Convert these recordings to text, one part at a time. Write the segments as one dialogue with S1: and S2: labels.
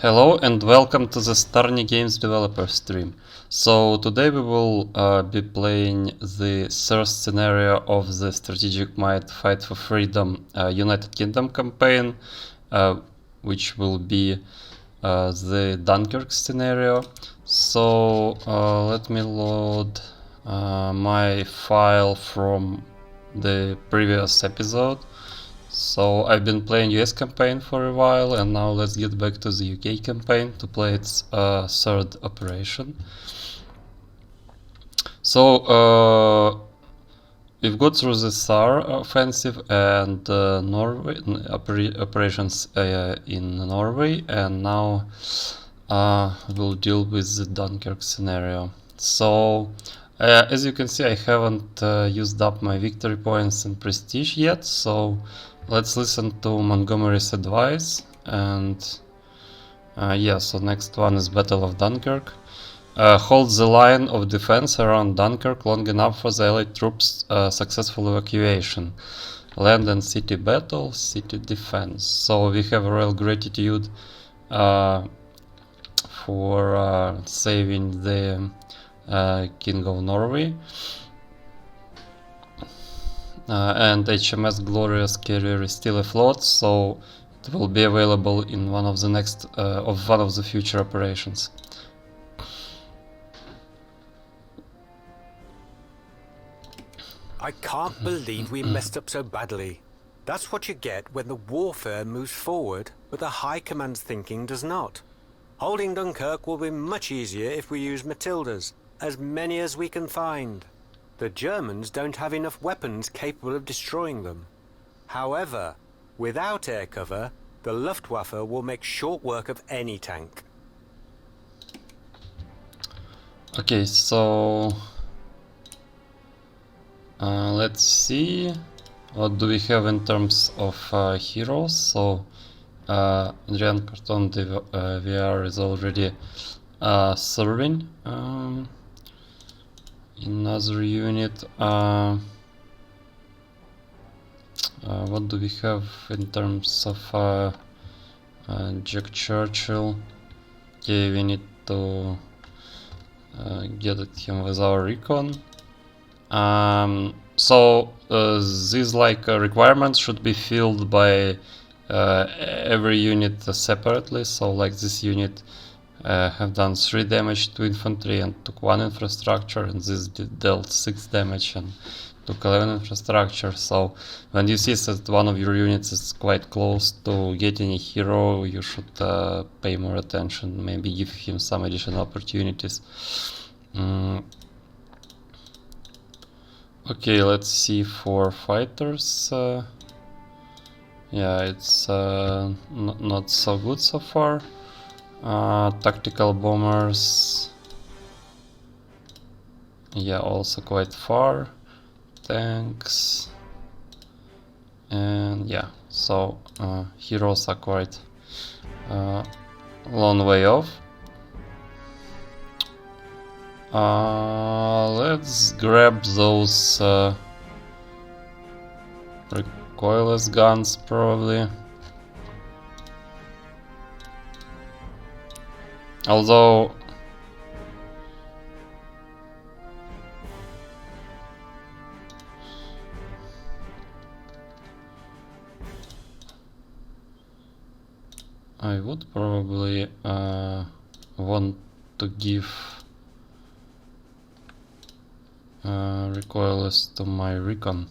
S1: Hello and welcome to the Starni Games developer stream. So today we will be playing the third scenario of the Strategic Might Fight for Freedom United Kingdom campaign, which will be the Dunkirk scenario. So let me load my file from the previous episode. So I've been playing US campaign for a while, and now let's get back to the UK campaign to play its third operation. So we've got through the SAR offensive and Norway operations in Norway, and now we'll deal with the Dunkirk scenario. So as you can see, I haven't used up my victory points and prestige yet, so let's listen to Montgomery's advice. And yeah, so next one is Battle of Dunkirk. Hold the line of defense around Dunkirk long enough for the Allied troops' successful evacuation. Land and city battle, city defense. So we have royal gratitude for saving the King of Norway. And HMS Glorious carrier is still afloat, so it will be available in one of the next one of the future operations.
S2: I can't believe we messed up so badly. That's what you get when the warfare moves forward, but the High Command's thinking does not. Holding Dunkirk will be much easier if we use Matildas, as many as we can find. The Germans don't have enough weapons capable of destroying them. However, without air cover, the Luftwaffe will make short work of any tank.
S1: Okay, so let's see what do we have in terms of heroes. So Adrian Carton de VR is already serving another unit. What do we have in terms of Jack Churchill? Okay, we need to get at him with our recon. So these requirements should be filled by every unit separately. So like this unit have done 3 damage to infantry and took 1 infrastructure, and this dealt 6 damage and took 11 infrastructure. So when you see that one of your units is quite close to getting a hero, you should pay more attention, maybe give him some additional opportunities. Okay, let's see for fighters. Yeah, it's not so good so far. Tactical bombers, yeah, also quite far. Tanks, and yeah, so heroes are quite long way off. Let's grab those recoilless guns probably. Although I would probably want to give recoilless to my recon.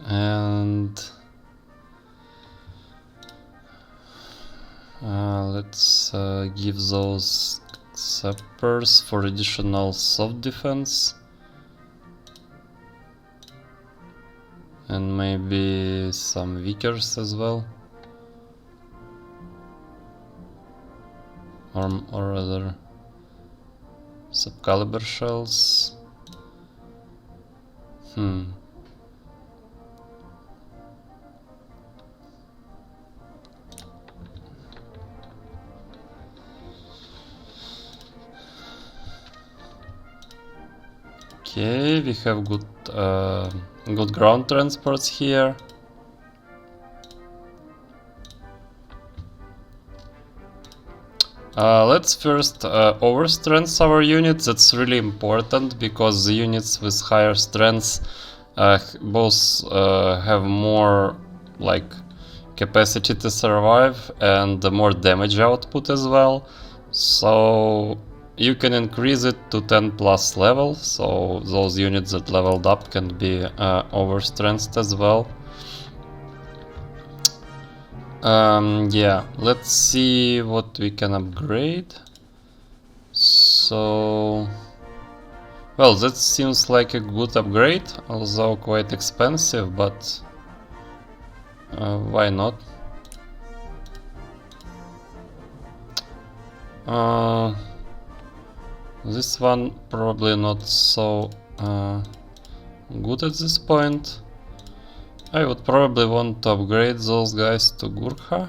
S1: And let's give those sappers for additional soft defense, and maybe some Vickers as well, or other subcaliber shells. Okay, we have good ground transports here. Let's first overstrength our units. That's really important because the units with higher strengths both have more like capacity to survive and more damage output as well. So you can increase it to 10 plus level, so those units that leveled up can be overstrengthed as well. Yeah, let's see what we can upgrade. So, well, that seems like a good upgrade, although quite expensive, but why not? This one probably not so good at this point. I would probably want to upgrade those guys to Gurkha.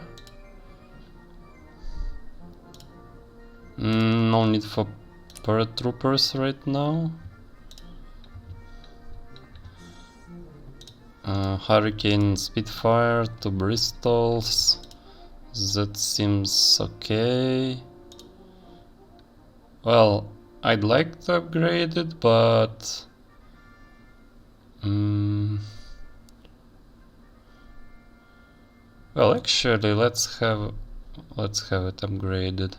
S1: No need for paratroopers right now. Hurricane Spitfire to Bristols. That seems okay. Well, I'd like to upgrade it, but well, actually, let's have it upgraded.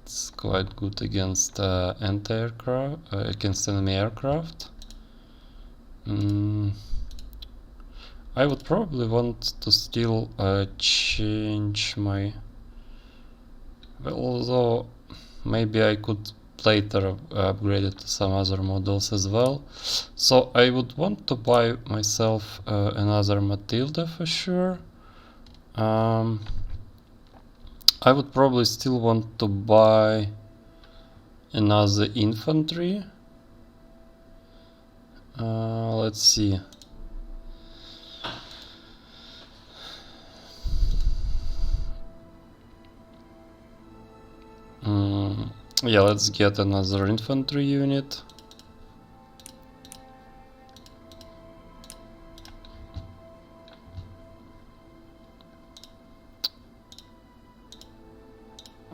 S1: It's quite good against anti-aircraft, against enemy aircraft. I would probably want to still change my. Well, although maybe I could later upgrade it to some other models as well. So I would want to buy myself another Matilda for sure. I would probably still want to buy another infantry. Let's see. Yeah, let's get another infantry unit.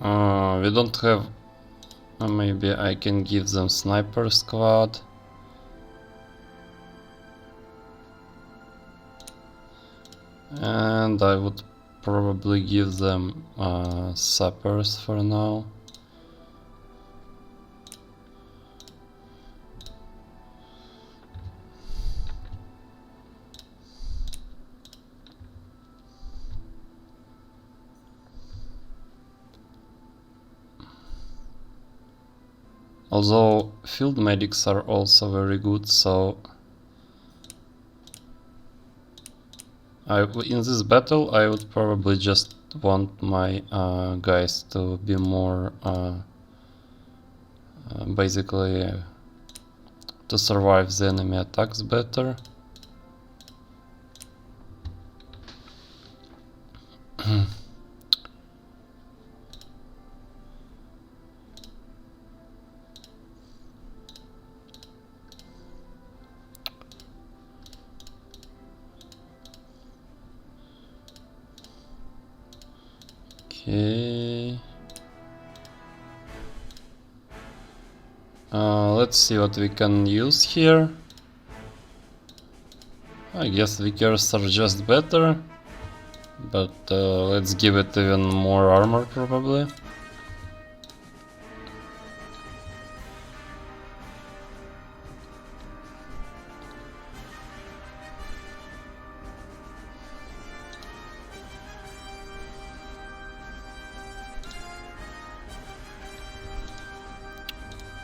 S1: We don't have... maybe I can give them sniper squad. And I would probably give them sappers for now. Although field medics are also very good, so in this battle I would probably just want my guys to be more basically to survive the enemy attacks better. Okay. Let's see what we can use here. I guess Vickers are just better, but let's give it even more armor probably.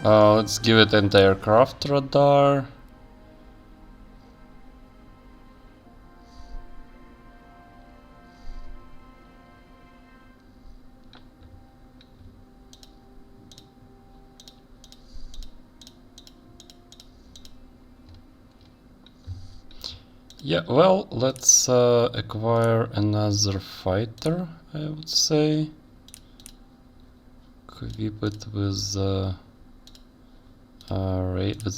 S1: Let's give it anti-aircraft radar. Yeah, well, let's acquire another fighter, I would say. Equip it with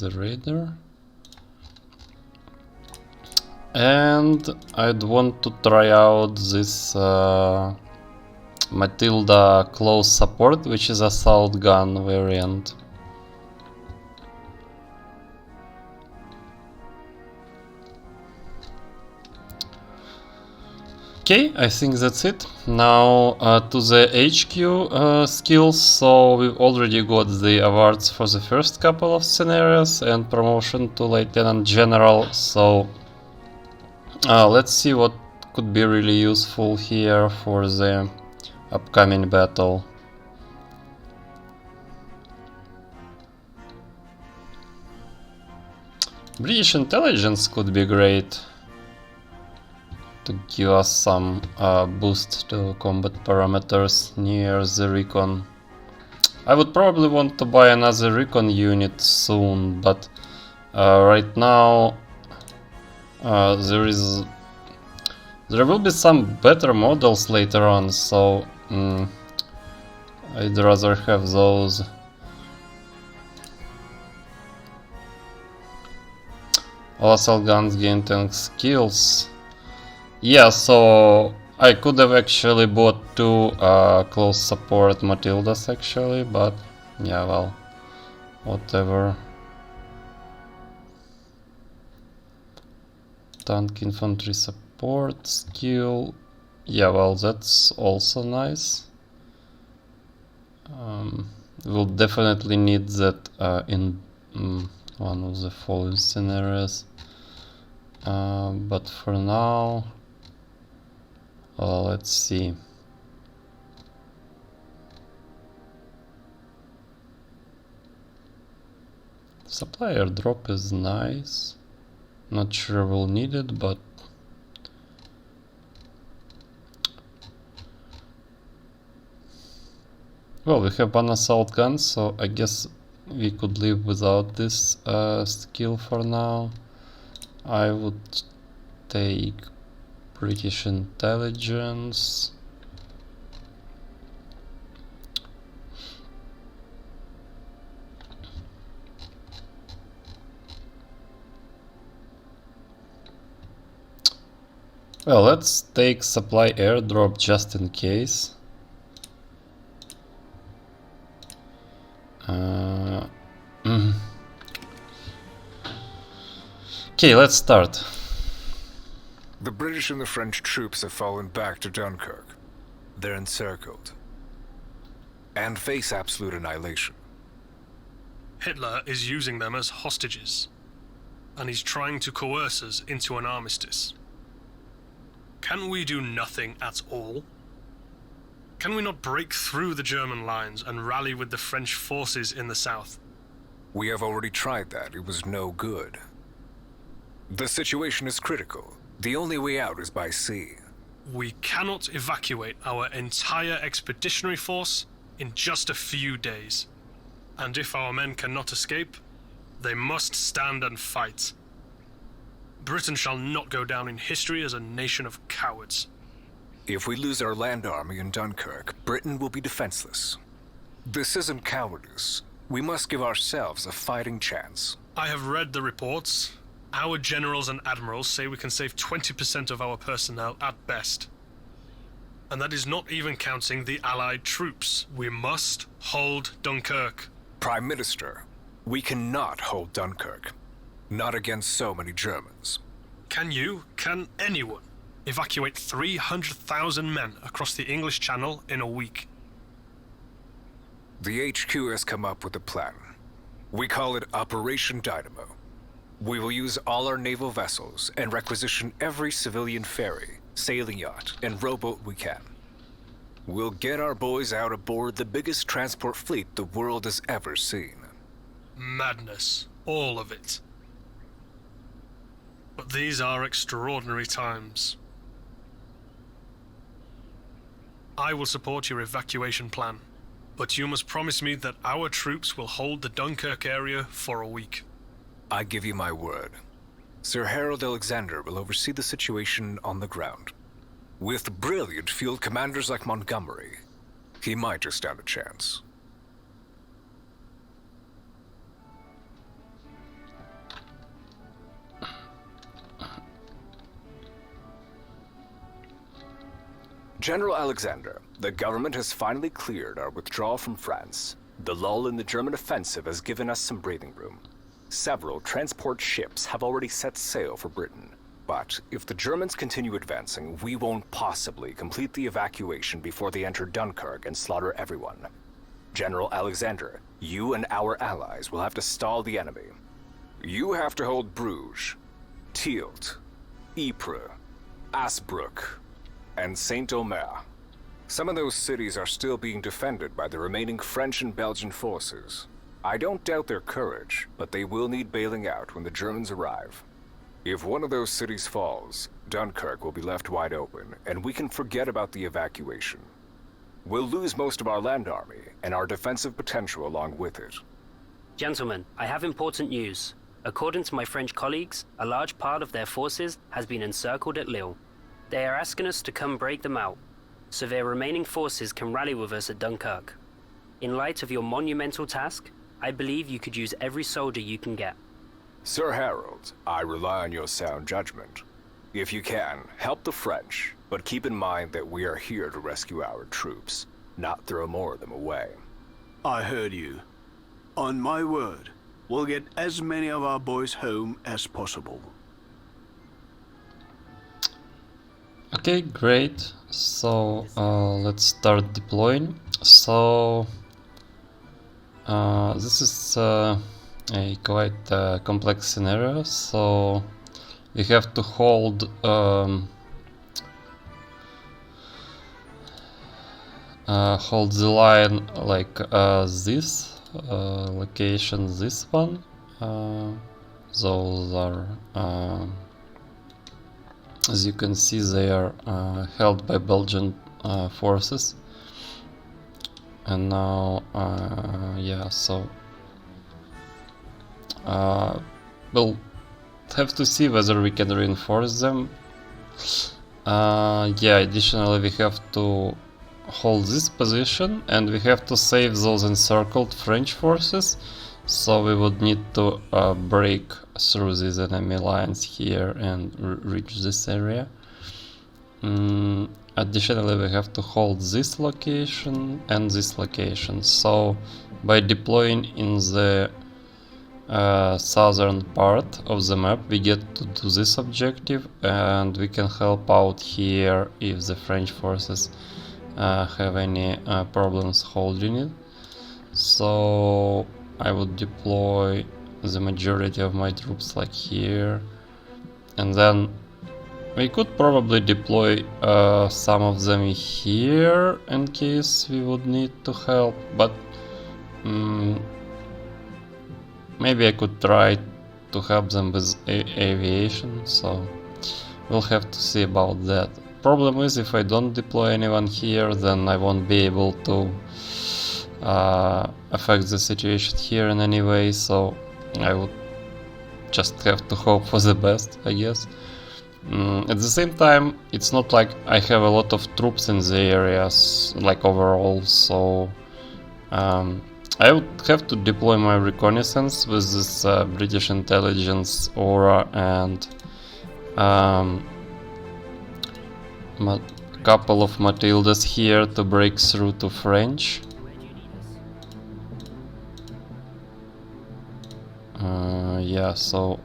S1: a raider. And I'd want to try out this Matilda close support, which is assault gun variant. Okay, I think that's it. Now to the HQ skills. So we've already got the awards for the first couple of scenarios and promotion to Lieutenant General. So let's see what could be really useful here for the upcoming battle. British intelligence could be great to give us some boost to combat parameters near the recon. I would probably want to buy another recon unit soon, but right now there will be some better models later on, so I'd rather have those. All assault guns gain tank skills. Yeah, so I could have actually bought two close support Matildas actually, but yeah, well, whatever. Tank infantry support skill. Yeah, well, that's also nice. We'll definitely need that in one of the following scenarios. But for now, let's see. Supply airdrop is nice. Not sure we'll need it, but well, we have one assault gun, so I guess we could live without this skill for now. I would take British intelligence. Well, let's take supply airdrop just in case. Okay, let's start.
S3: The British and the French troops have fallen back to Dunkirk. They're encircled and face absolute annihilation.
S4: Hitler is using them as hostages, and he's trying to coerce us into an armistice. Can we do nothing at all? Can we not break through the German lines and rally with the French forces in the south?
S3: We have already tried that. It was no good. The situation is critical. The only way out is by sea.
S4: We cannot evacuate our entire expeditionary force in just a few days. And if our men cannot escape, they must stand and fight. Britain shall not go down in history as a nation of cowards.
S3: If we lose our land army in Dunkirk, Britain will be defenseless. This isn't cowardice. We must give ourselves a fighting chance.
S4: I have read the reports. Our generals and admirals say we can save 20% of our personnel at best. And that is not even counting the Allied troops. We must hold Dunkirk.
S3: Prime Minister, we cannot hold Dunkirk. Not against so many Germans.
S4: Can anyone evacuate 300,000 men across the English Channel in a week?
S3: The HQ has come up with a plan. We call it Operation Dynamo. We will use all our naval vessels and requisition every civilian ferry, sailing yacht, and rowboat we can. We'll get our boys out aboard the biggest transport fleet the world has ever seen.
S4: Madness. All of it. But these are extraordinary times. I will support your evacuation plan, but you must promise me that our troops will hold the Dunkirk area for a week.
S3: I give you my word. Sir Harold Alexander will oversee the situation on the ground. With brilliant field commanders like Montgomery, he might just stand a chance. General Alexander, the government has finally cleared our withdrawal from France. The lull in the German offensive has given us some breathing room. Several transport ships have already set sail for Britain. But if the Germans continue advancing, we won't possibly complete the evacuation before they enter Dunkirk and slaughter everyone. General Alexander, you and our allies will have to stall the enemy. You have to hold Bruges, Tielt, Ypres, Asbrook, and Saint-Omer. Some of those cities are still being defended by the remaining French and Belgian forces. I don't doubt their courage, but they will need bailing out when the Germans arrive. If one of those cities falls, Dunkirk will be left wide open, and we can forget about the evacuation. We'll lose most of our land army, and our defensive potential along with it.
S5: Gentlemen, I have important news. According to my French colleagues, a large part of their forces has been encircled at Lille. They are asking us to come break them out, so their remaining forces can rally with us at Dunkirk. In light of your monumental task, I believe you could use every soldier you can get.
S3: Sir Harold, I rely on your sound judgment. If you can, help the French, but keep in mind that we are here to rescue our troops, not throw more of them away.
S6: I heard you. On my word, we'll get as many of our boys home as possible.
S1: Okay, great. So let's start deploying. So this is a quite complex scenario. So we have to hold hold the line like this location, this one. Those are as you can see, they are held by Belgian forces. And now, yeah, so we'll have to see whether we can reinforce them. Yeah, additionally we have to hold this position, and we have to save those encircled French forces. So we would need to break through these enemy lines here and reach this area. Additionally, we have to hold this location and this location. So by deploying in the southern part of the map, we get to do this objective, and we can help out here if the French forces have any problems holding it. So I would deploy the majority of my troops like here, and then we could probably deploy some of them here in case we would need to help, but maybe I could try to help them with aviation, so we'll have to see about that. Problem is, if I don't deploy anyone here, then I won't be able to affect the situation here in any way, so I would just have to hope for the best, I guess. At the same time, it's not like I have a lot of troops in the areas, like overall, so I would have to deploy my reconnaissance with this British intelligence aura and a couple of Matildas here to break through to French. Yeah, so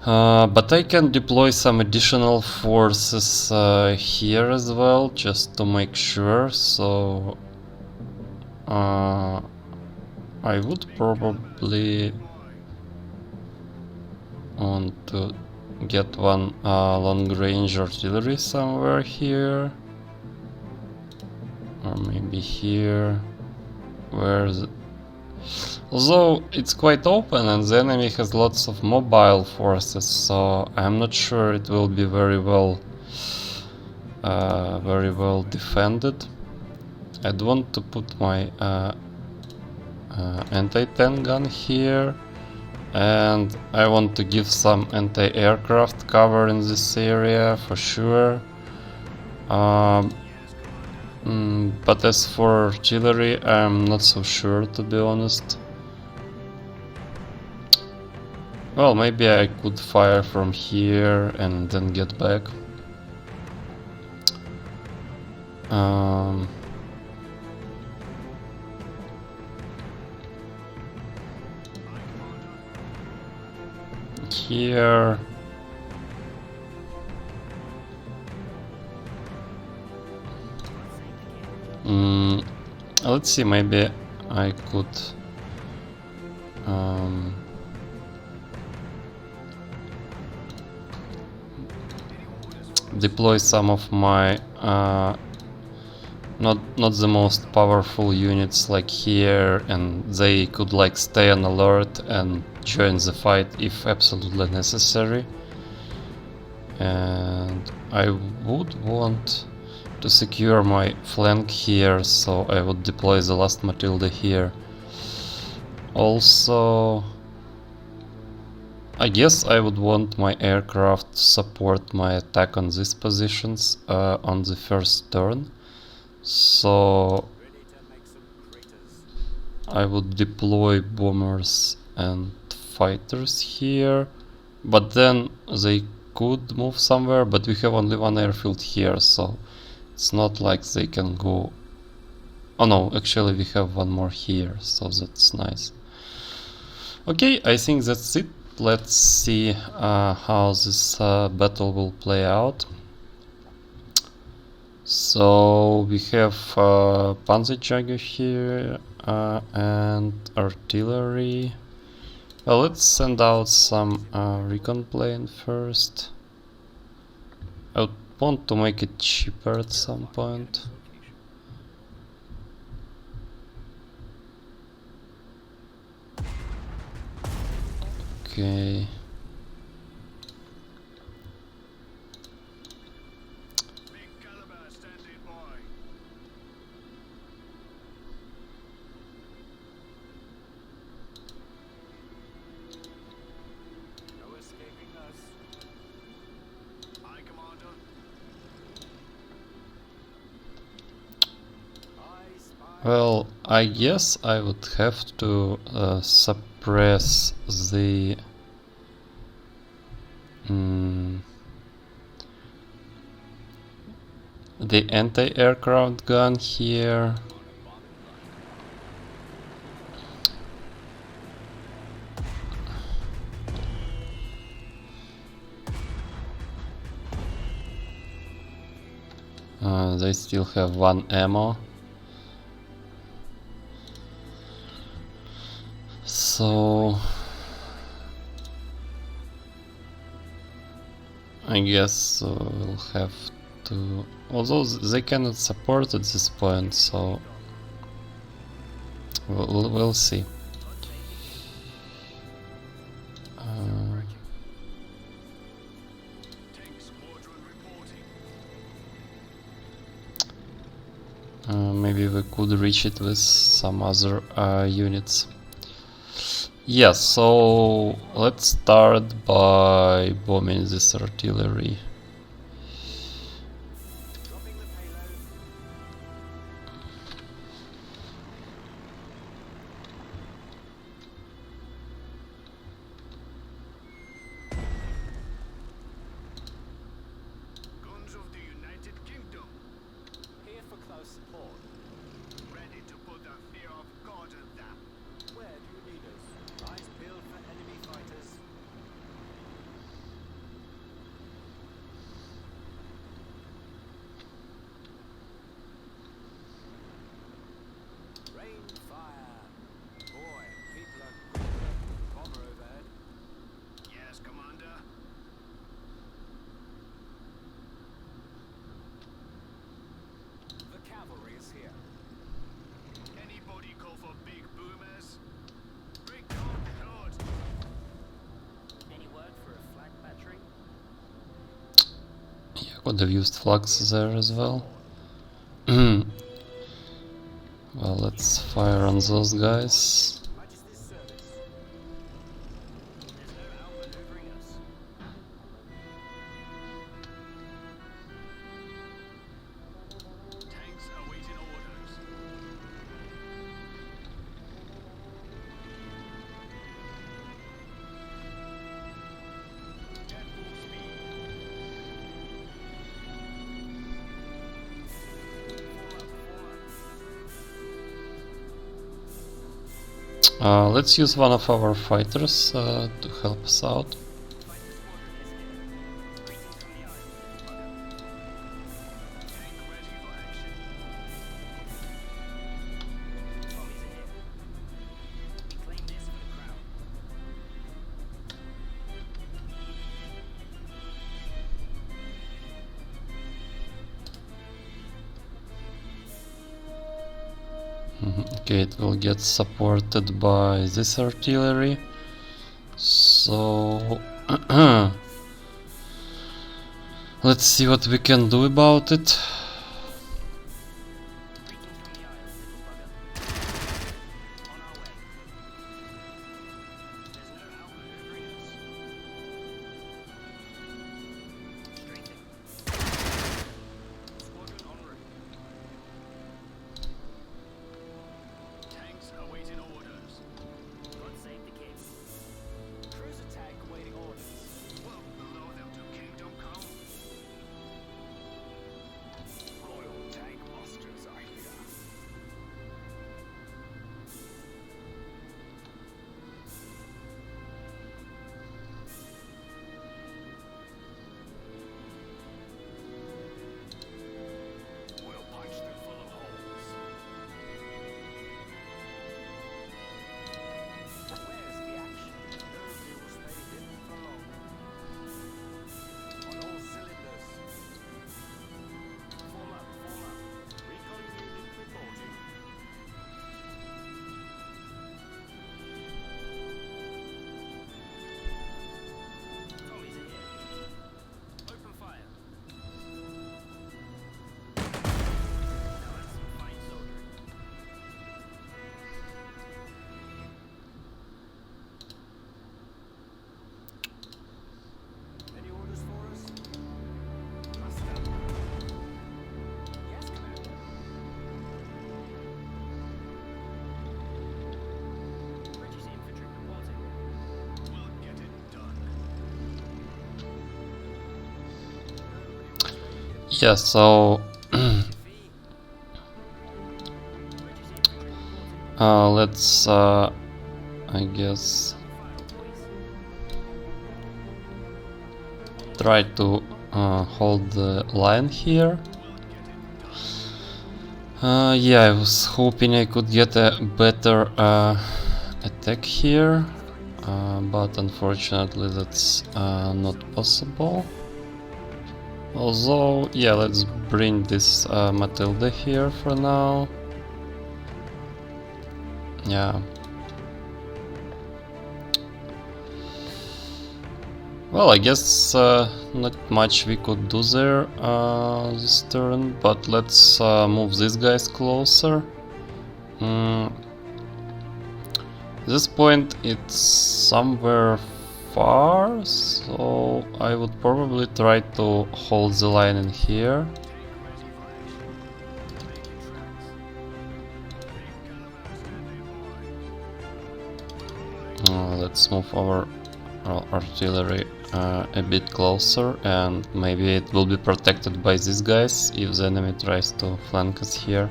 S1: but I can deploy some additional forces here as well, just to make sure. So I would probably want to get one long-range artillery somewhere here, or maybe here, where although it's quite open and the enemy has lots of mobile forces, so I'm not sure it will be very well defended. I'd want to put my anti-tank gun here, and I want to give some anti-aircraft cover in this area for sure. But as for artillery, I'm not so sure, to be honest. Well, maybe I could fire from here and then get back. Um, here. Let's see, maybe I could deploy some of my not the most powerful units like here, and they could like stay on alert and join the fight if absolutely necessary. And I would want to secure my flank here, so I would deploy the last Matilda here. Also, I guess I would want my aircraft to support my attack on these positions on the first turn. So I would deploy bombers and fighters here, but then they could move somewhere, but we have only one airfield here, so it's not like they can go. Oh no, actually we have one more here, so that's nice. Okay, I think that's it. Let's see how this battle will play out. So we have Panzerjäger here and artillery. Well, let's send out some recon plane first. I would want to make it cheaper at some point. Okay. Well, I guess I would have to suppress the anti-aircraft gun here. They still have one ammo. So I guess we'll have to, although they cannot support at this point, so we'll see. Maybe we could reach it with some other units. Yes, so let's start by bombing this artillery.
S6: Guns of the United Kingdom. Here for close support. Ready to put the fear of God in them. Where do you need us? Eyes peeled for enemy fighters. Rain fire. Boy, people are bomber overhead. Yes, Commander. The cavalry is here. Anybody call for big boomers? Bring on Lord.
S5: Any word for a flag battery?
S1: Yeah, could have used flags there as well. Well, let's fire on those guys.
S6: Majesty's service.
S5: There's no outmaneuvering us.
S6: Tanks awaiting orders. At full speed.
S1: Let's use one of our fighters to help us out. Okay, it will get supported by this artillery. So let's see what we can do about it.
S6: Tanks awaiting orders.
S5: God save the king.
S6: Cruiser tank awaiting orders. Well, below them to kingdom come. Royal tank masters are here. We'll punch them full of holes. Where's the action? No deal stay hidden for long. On all cylinders. Form up, form up. Recon unit reporting.
S5: Tommies are here. Open fire. Now that's some fine soldiery.
S6: Any orders for us? Master. Yes, Commander.
S5: British infantry reporting.
S6: We'll get it done.
S1: Yeah, so let's I guess try to hold the line here. Yeah, I was hoping I could get a better attack here, but unfortunately that's not possible. Although, yeah, let's bring this Matilda here for now. Yeah. Well, I guess not much we could do there this turn, but let's move these guys closer. At this point it's somewhere far, so I would probably try to hold the line in here. Let's move our artillery a bit closer, and maybe it will be protected by these guys if the enemy tries to flank us here.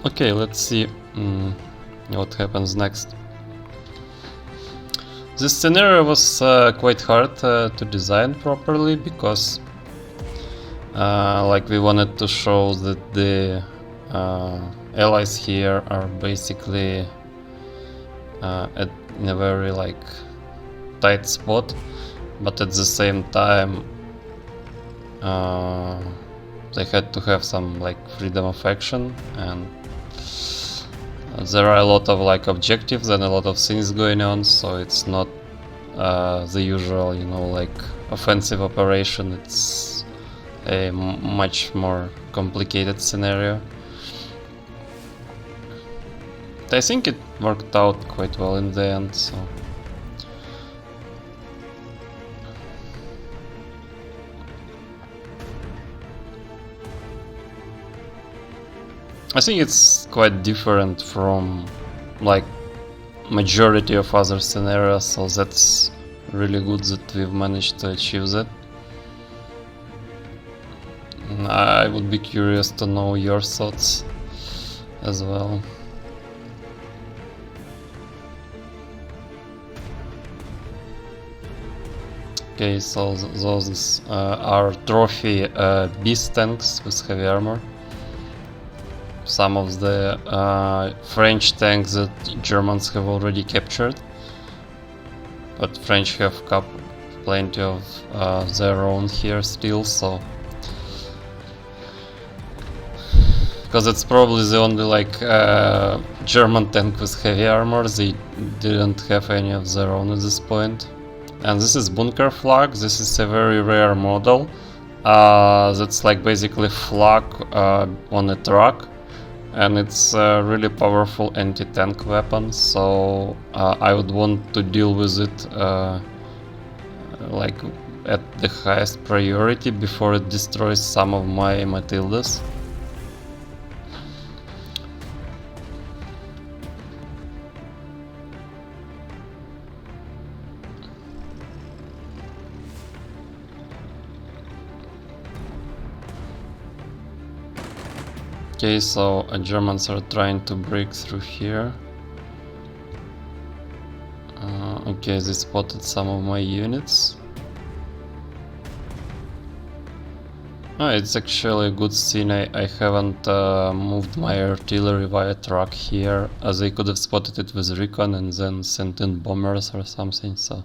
S1: Okay, let's see what happens next. This scenario was quite hard to design properly, because like we wanted to show that the allies here are basically in a very like tight spot, but at the same time they had to have some like freedom of action, and there are a lot of like objectives and a lot of things going on, so it's not the usual, you know, like offensive operation. It's a much more complicated scenario. I think it worked out quite well in the end, so I think it's quite different from like majority of other scenarios, so that's really good that we've managed to achieve that. I would be curious to know your thoughts as well. Okay, so those are trophy beast tanks with heavy armor. Some of the French tanks that Germans have already captured, but French have plenty of their own here still, so because it's probably the only like German tank with heavy armor. They didn't have any of their own at this point. And this is bunker flag. This is a very rare model. That's like basically flag on a truck, and it's a really powerful anti-tank weapon. So I would want to deal with it like at the highest priority before it destroys some of my Matildas. Okay, so Germans are trying to break through here. Okay, they spotted some of my units. Oh, it's actually a good scene. I haven't moved my artillery via truck here, as they could have spotted it with recon and then sent in bombers or something, so...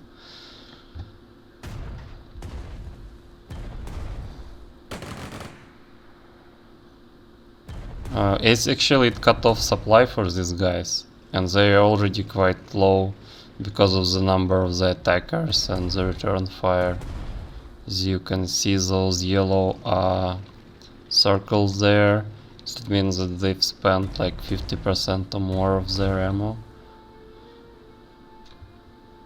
S1: It's actually it cut off supply for these guys, and they are already quite low because of the number of the attackers and the return fire. As you can see, those yellow circles there, so it means that they've spent like 50% or more of their ammo.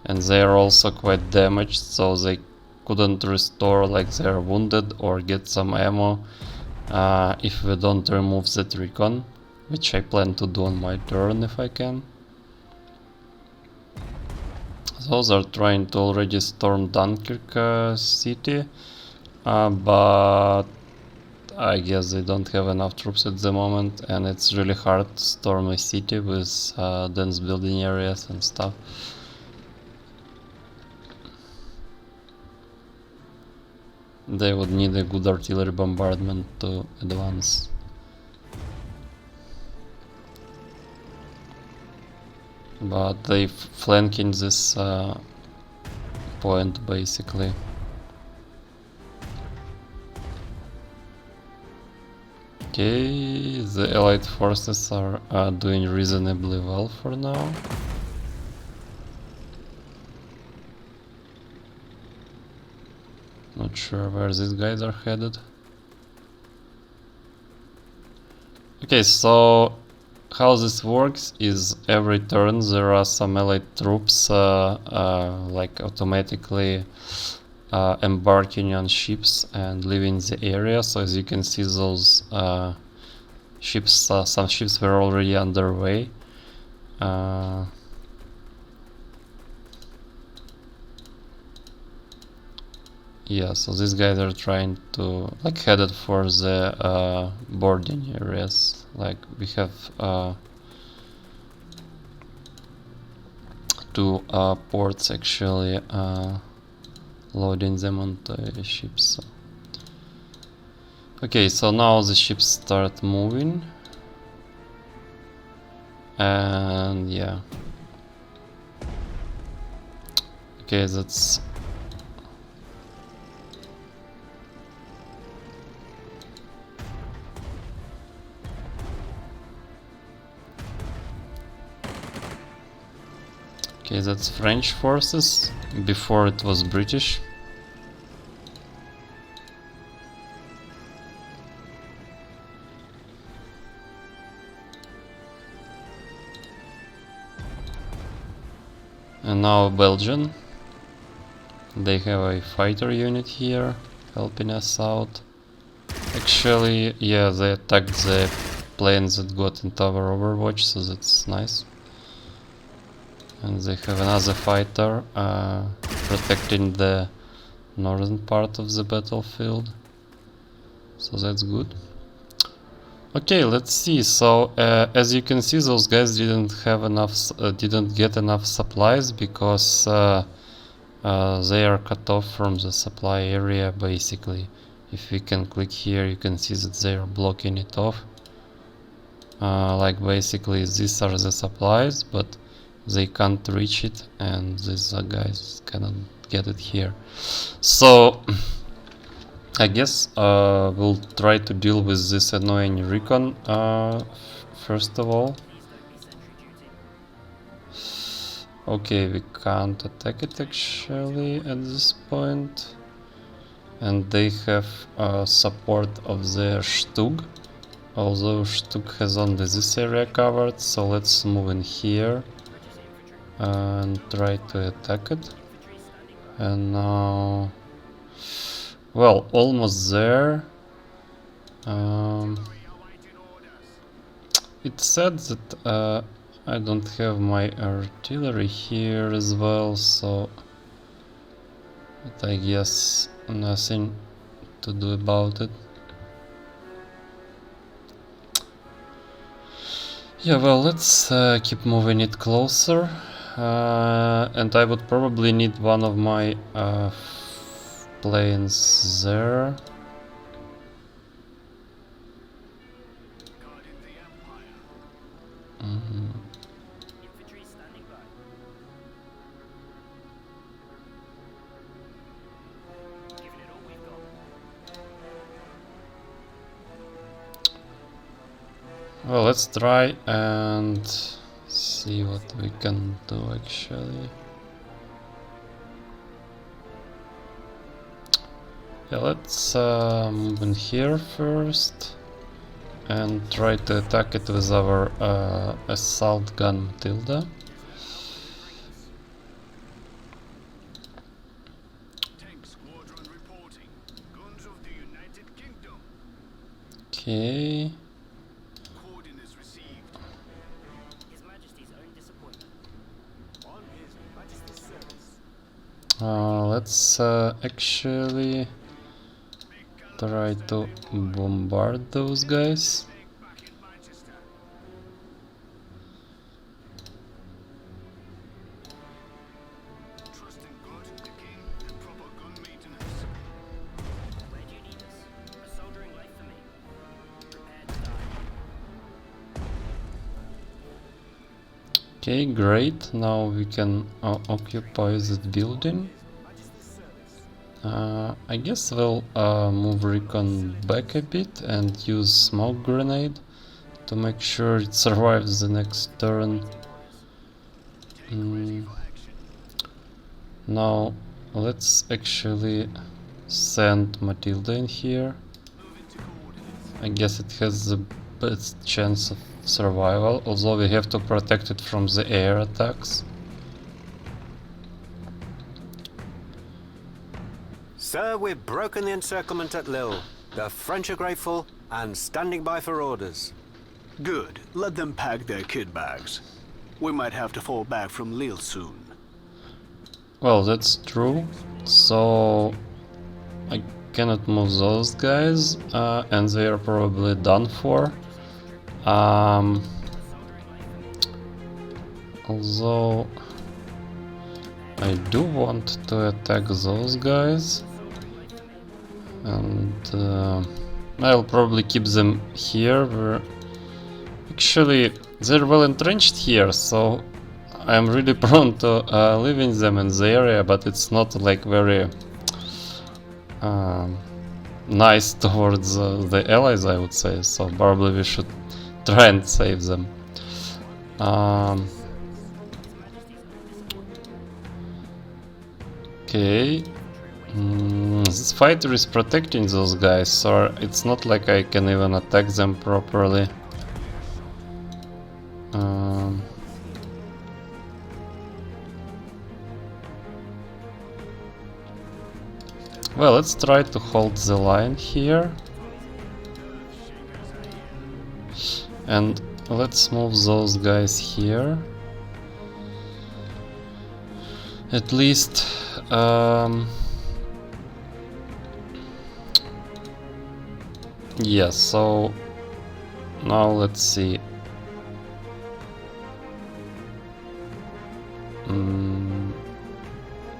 S1: And they are also quite damaged, so they couldn't restore like they're wounded or get some ammo if we don't remove that recon, which I plan to do on my turn if I can. Those are trying to already storm Dunkirk city, but I guess they don't have enough troops at the moment, and it's really hard to storm a city with dense building areas and stuff. They would need a good artillery bombardment to advance. But they flanking this point basically. Okay, the allied forces are doing reasonably well for now. Not sure where these guys are headed. Okay, so how this works is every turn there are some allied troops like automatically embarking on ships and leaving the area. So as you can see, those ships, some ships were already underway. Yeah, so these guys are trying to like headed for the boarding areas. Like we have two ports actually loading them onto ships. So. Okay, so now the ships start moving, and yeah. Okay, that's. Okay, that's French forces. Before it was British. And now Belgian. They have a fighter unit here helping us out. Actually, yeah, they attacked the planes that got into our Overwatch, so that's nice. And they have another fighter protecting the northern part of the battlefield, so that's good. Okay, let's see. So as you can see, those guys didn't have enough, didn't get enough supplies because they are cut off from the supply area basically. If we can click here, you can see that they are blocking it off. Like basically these are the supplies, but they can't reach it, and these guys cannot get it here. So I guess we'll try to deal with this annoying recon first of all. Okay, we can't attack it actually at this point, and they have support of their Stug, although Stug has only this area covered, so let's move in here and try to attack it. And now, well, almost there. It said that I don't have my artillery here as well, so but I guess nothing to do about it. Yeah, well, let's keep moving it closer, and I would probably need one of my planes there. Well, let's try and see what we can do actually. Yeah, let's move in here first and try to attack it with our assault gun Matilda.
S6: Tank squadron reporting. Guns of the United Kingdom.
S1: Okay.
S6: Coordinates received.
S5: His Majesty's own disappointment.
S6: On His Majesty's service.
S1: Let's actually try to bombard those guys.
S6: Back in Manchester. Trust in God, the King, and proper gun maintenance.
S5: Where do you need us? A soldering life for me. Prepare to die.
S1: Okay, great. Now we can occupy that building. I guess we'll move recon back a bit and use smoke grenade to make sure it survives the next turn. Now let's actually send Matilda in here. I guess it has the best chance of survival, although we have to protect it from the air attacks.
S2: Sir, we've broken the encirclement at Lille. The French are grateful and standing by for orders.
S7: Good. Let them pack their kit bags. We might have to fall back from Lille soon.
S1: Well, that's true. So I cannot move those guys, and they are probably done for. Although I do want to attack those guys, and I'll probably keep them here. Actually, they're well entrenched here, so I'm really prone to leaving them in the area, but it's not like very nice towards the allies, I would say, so probably we should try and save them. Okay. This fighter is protecting those guys, so it's not like I can even attack them properly. Well, let's try to hold the line here. And let's move those guys here. At least yeah, so now let's see.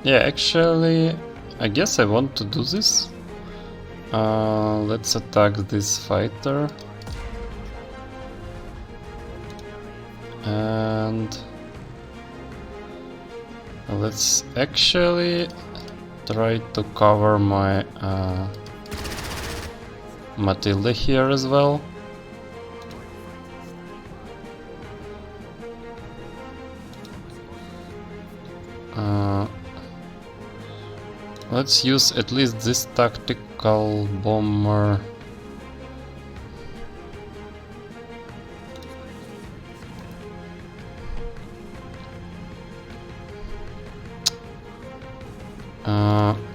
S1: Yeah, actually, I guess I want to do this. Let's attack this fighter. And let's actually try to cover my Matilda here as well. Let's use at least this tactical bomber.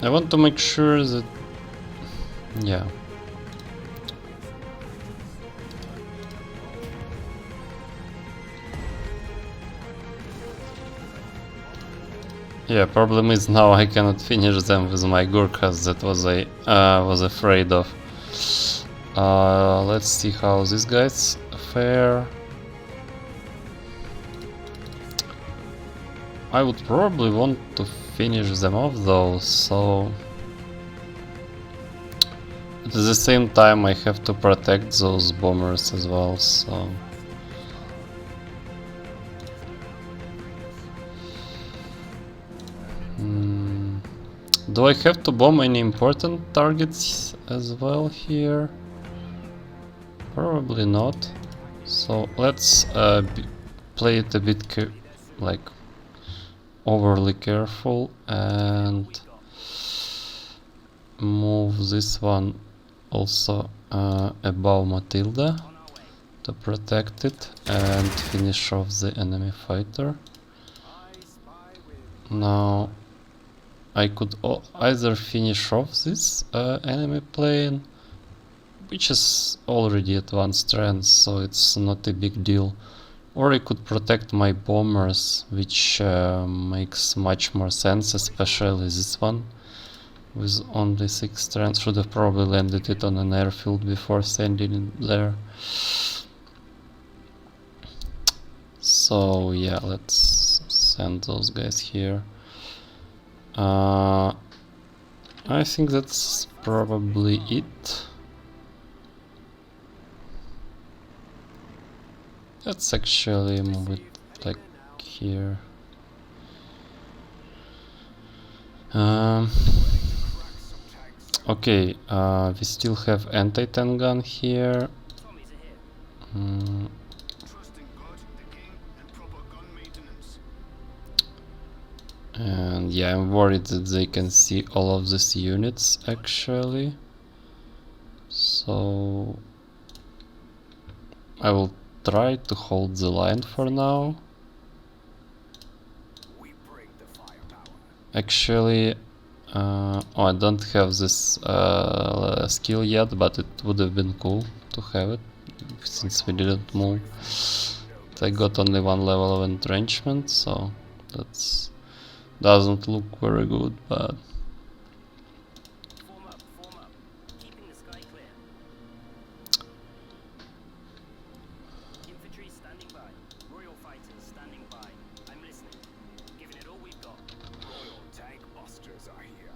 S1: I want to make sure that, yeah. Yeah, problem is now I cannot finish them with my Gurkhas. That was I was afraid of. Let's see how these guys fare. I would probably want to finish them off though, so at the same time I have to protect those bombers as well, so do I have to bomb any important targets as well here? Probably not. So let's play it a bit like overly careful and move this one also above Matilda to protect it and finish off the enemy fighter. Now I could either finish off this enemy plane, which is already at 1 strength, so it's not a big deal, or I could protect my bombers, which makes much more sense, especially this one with only 6 strength. Should have probably landed it on an airfield before sending it there. So yeah, let's send those guys here. I think that's probably it. Let's actually move it like here. Okay, we still have anti-tank gun here. And yeah, I'm worried that they can see all of these units actually. So I will try to hold the line for now. Actually, oh, I don't have this skill yet, but it would have been cool to have it since we didn't move. I got only 1 level of entrenchment, so that's doesn't look very good, but
S5: Form up, keeping the sky clear. Infantry standing by. Royal fighters standing by. I'm listening. Giving it all we've got.
S6: Royal tank busters are here.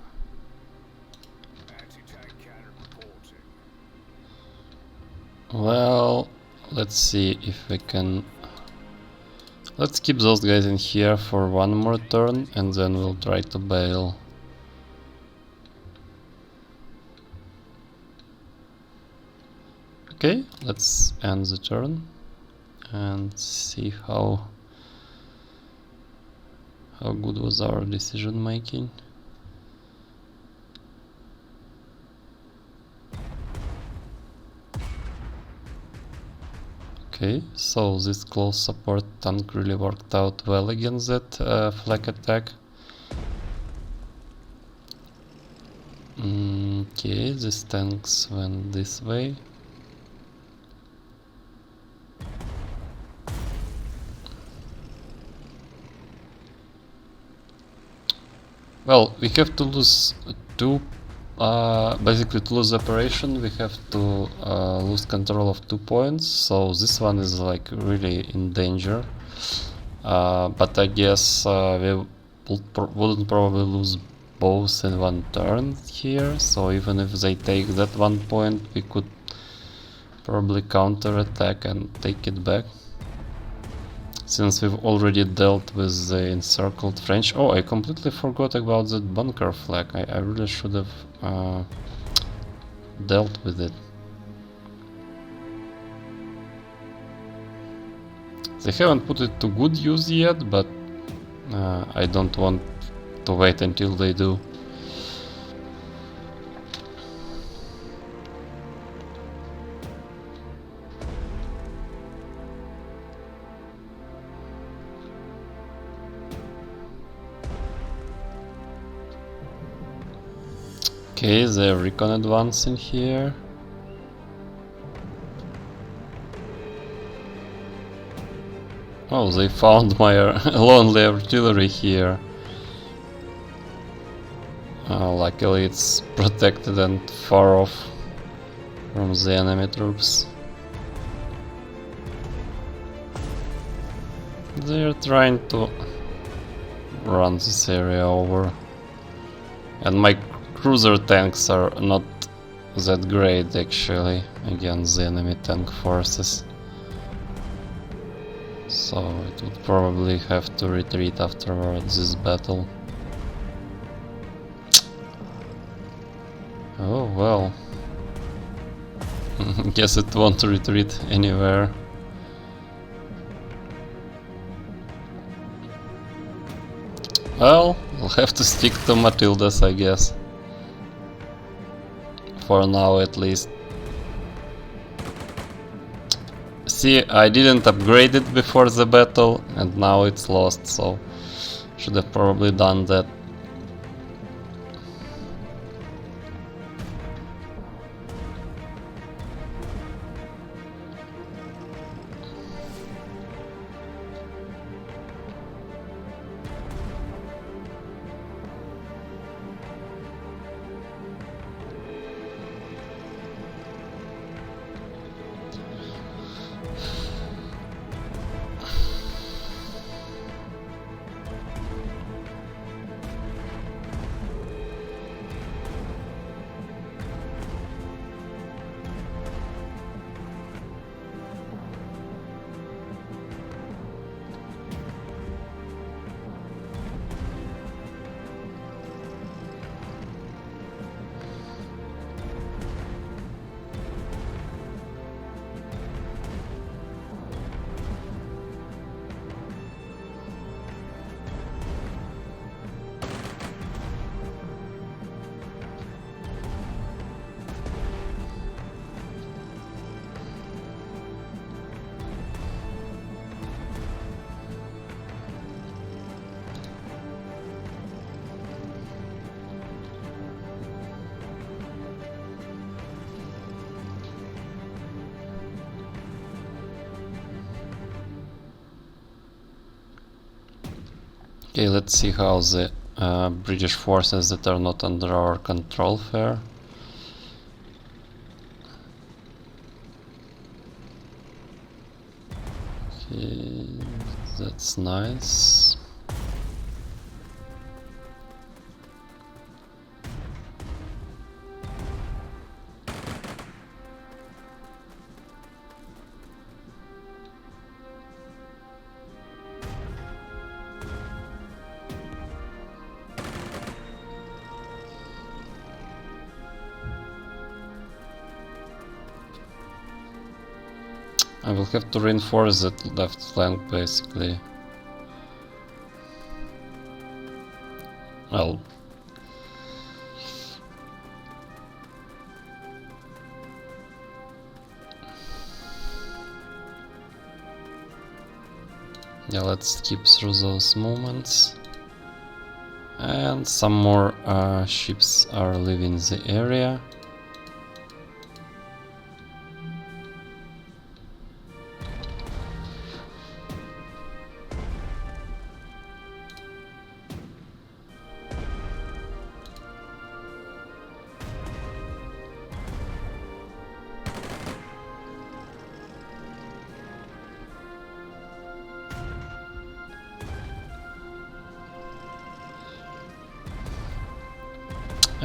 S6: Anti-tank cannon reporting.
S1: well, let's see if we can. Let's keep those guys in here for 1 more turn and then we'll try to bail. Okay, let's end the turn and see how good was our decision making. Okay, so this close support tank really worked out well against that flak attack. Okay, these tanks went this way. Well, we have to lose 2. Basically, to lose operation, we have to lose control of 2 points. So this one is like really in danger. But I guess wouldn't probably lose both in one turn here, so even if they take that 1 point, we could probably counter-attack and take it back. Since we've already dealt with the encircled French... Oh, I completely forgot about that bunker flag. I really should have dealt with it. They haven't put it to good use yet, but I don't want to wait until they do. Okay, the recon advancing here. Oh, they found my lonely artillery here. Luckily it's protected and far off from the enemy troops. They're trying to run this area over. And my cruiser tanks are not that great actually against the enemy tank forces. So it would probably have to retreat afterwards this battle. Oh well. Guess it won't retreat anywhere. Well, we'll have to stick to Matildas, I guess. For now at least. See, I didn't upgrade it before the battle and now it's lost, so should have probably done that. Okay, let's see how the British forces that are not under our control fare. Okay, that's nice. I will have to reinforce that left flank basically. Well, yeah, let's skip through those movements. And some more ships are leaving the area.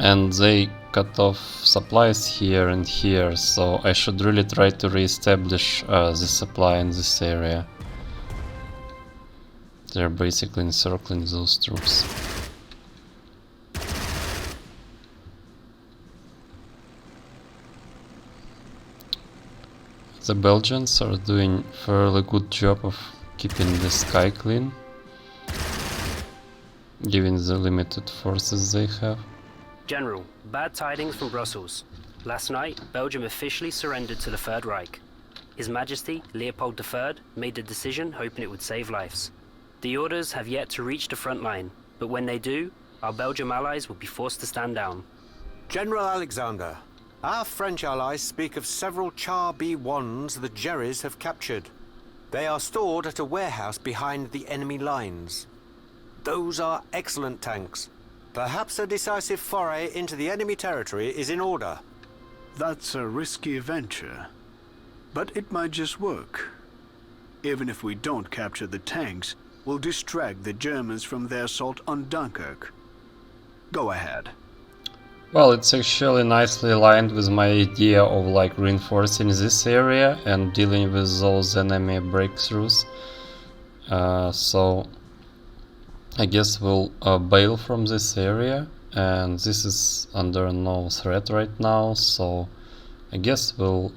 S1: And they cut off supplies here and here, so I should really try to re-establish the supply in this area. They're basically encircling those troops. The Belgians are doing a fairly good job of keeping the sky clean, given the limited forces they have.
S5: General, bad tidings from Brussels. Last night, Belgium officially surrendered to the Third Reich. His Majesty, Leopold III, made the decision hoping it would save lives. The orders have yet to reach the front line, but when they do, our Belgian allies will be forced to stand down.
S2: General Alexander, our French allies speak of several Char B1s the Jerrys have captured. They are stored at a warehouse behind the enemy lines. Those are excellent tanks. Perhaps a decisive foray into the enemy territory is in order.
S7: That's a risky venture, but it might just work. Even if we don't capture the tanks, we'll distract the Germans from their assault on Dunkirk. Go ahead.
S1: Well, it's actually nicely aligned with my idea of like reinforcing this area and dealing with those enemy breakthroughs. So I guess we'll bail from this area, and this is under no threat right now, so I guess we'll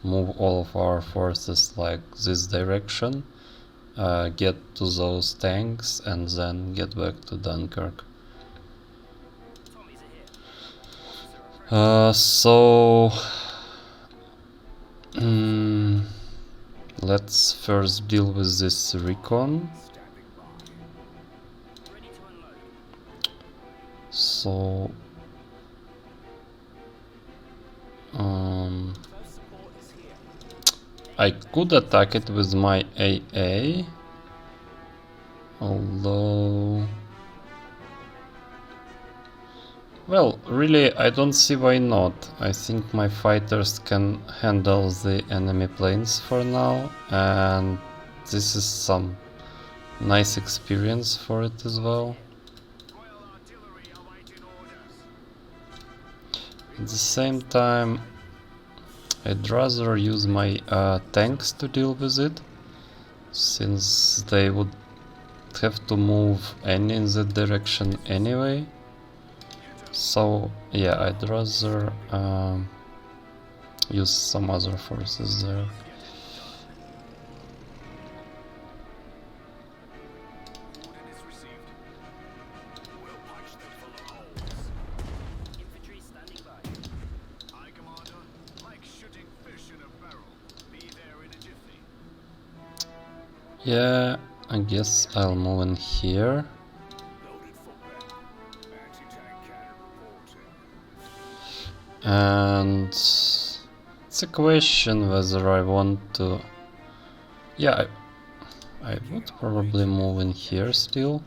S1: move all of our forces like this direction, get to those tanks, and then get back to Dunkirk. Let's first deal with this recon. So I could attack it with my AA, although, well, really I don't see why not. I think my fighters can handle the enemy planes for now, and this is some nice experience for it as well. At the same time, I'd rather use my tanks to deal with it, since they would have to move in that direction anyway. So yeah, I'd rather use some other forces there. Yeah, I guess I'll move in here. And it's a question whether I want to... Yeah, I would probably move in here still.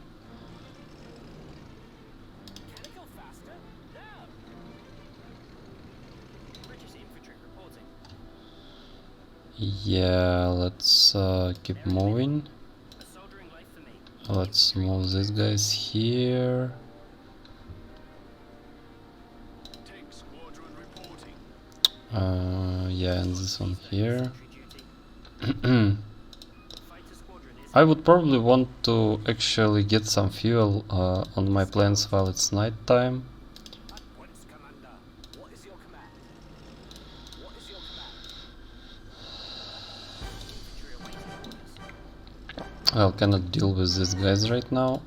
S1: Yeah, let's keep moving. Let's move these guys here. Yeah, and this one here. I would probably want to actually get some fuel on my planes while it's night time. I cannot deal with these guys right now.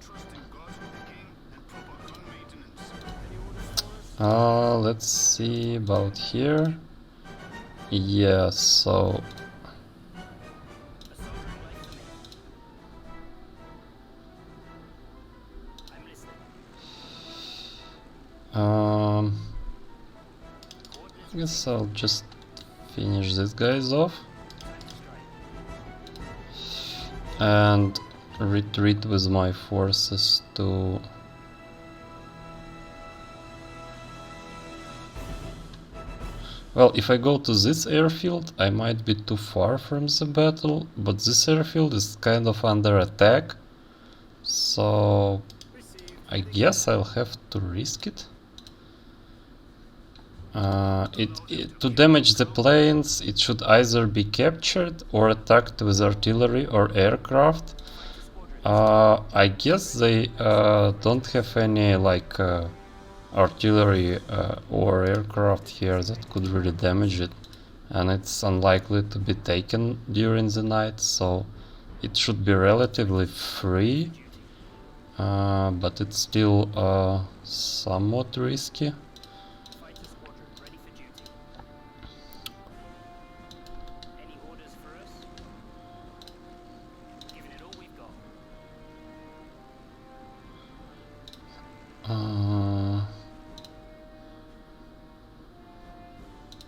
S1: Let's see about here. Yeah, so I guess I'll just finish these guys off and retreat with my forces to... Well, if I go to this airfield, I might be too far from the battle, but this airfield is kind of under attack, so I guess I'll have to risk it. To damage the planes, it should either be captured or attacked with artillery or aircraft. I guess they don't have any like artillery or aircraft here that could really damage it, and it's unlikely to be taken during the night, so it should be relatively free, but it's still somewhat risky.
S5: Fighter squadron ready for duty. Any orders for us? Giving it all we've got.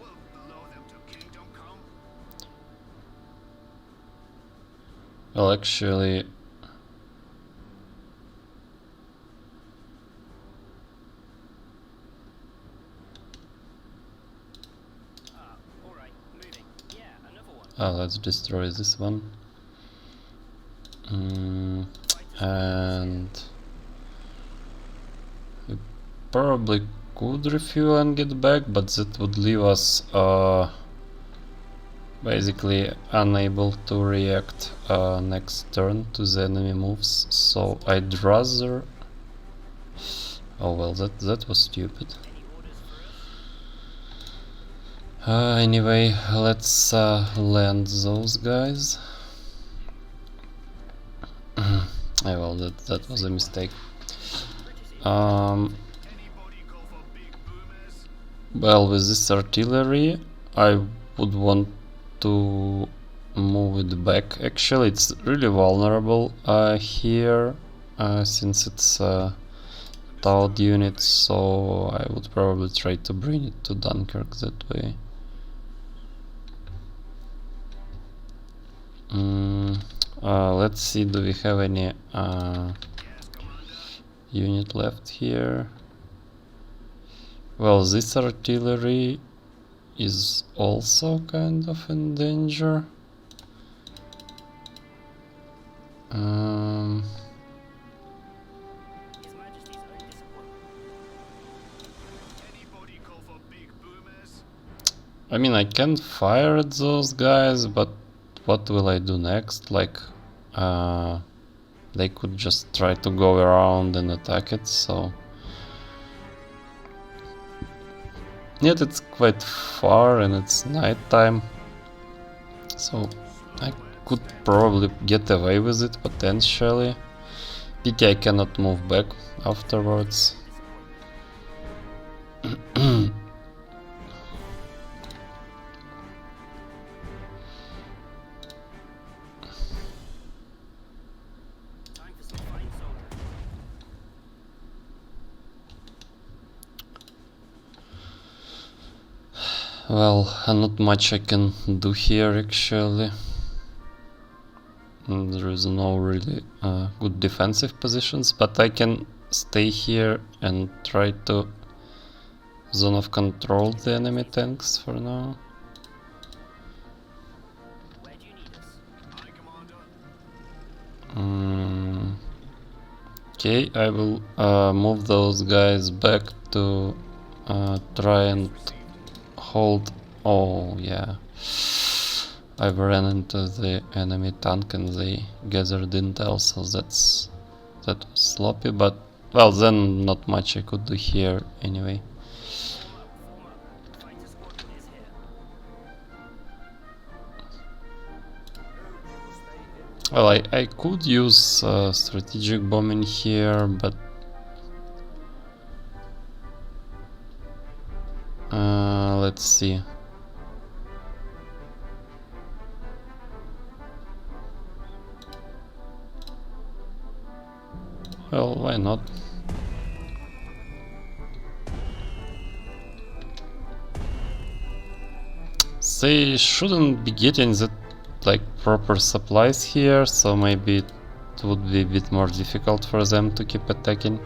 S6: We'll blow them to kingdom come.
S1: Well, actually,
S5: Alright, moving. Yeah, another one.
S1: let's destroy this one. And we probably could refuel and get back, but that would leave us basically unable to react next turn to the enemy moves, so I'd rather... Oh well, that was stupid.
S5: Any orders for us?
S1: Anyway, let's land those guys. Well, that was a mistake.
S6: Anybody go for big boomers?
S1: Well, with this artillery, I would want to move it back. Actually, it's really vulnerable here, since it's a towed unit, so I would probably try to bring it to Dunkirk that way. Let's see, do we have any unit left here? Well, this artillery is also kind of in danger.
S5: His Majesty's own disappointment.
S6: Anybody go for big boomers?
S1: I mean, I can fire at those guys, but what will I do next? Like, they could just try to go around and attack it, so... Yet it's quite far and it's nighttime, so I could probably get away with it potentially. Pity I cannot move back afterwards.
S5: Time for some fine soldiering.
S1: Well, not much I can do here actually. There is no really good defensive positions, but I can stay here and try to zone of control the enemy tanks for now.
S5: Where do you need us?
S6: Aye, Commander.
S1: Okay, I will move those guys back to try and hold. Oh yeah, I ran into the enemy tank and they gathered intel, so that was sloppy, but well, then not much I could do here anyway.
S5: Form up. Fighter squadron is here.
S1: Well, I could use strategic bombing here, but let's see. Well, why not? They shouldn't be getting that like proper supplies here, so maybe it would be a bit more difficult for them to keep attacking.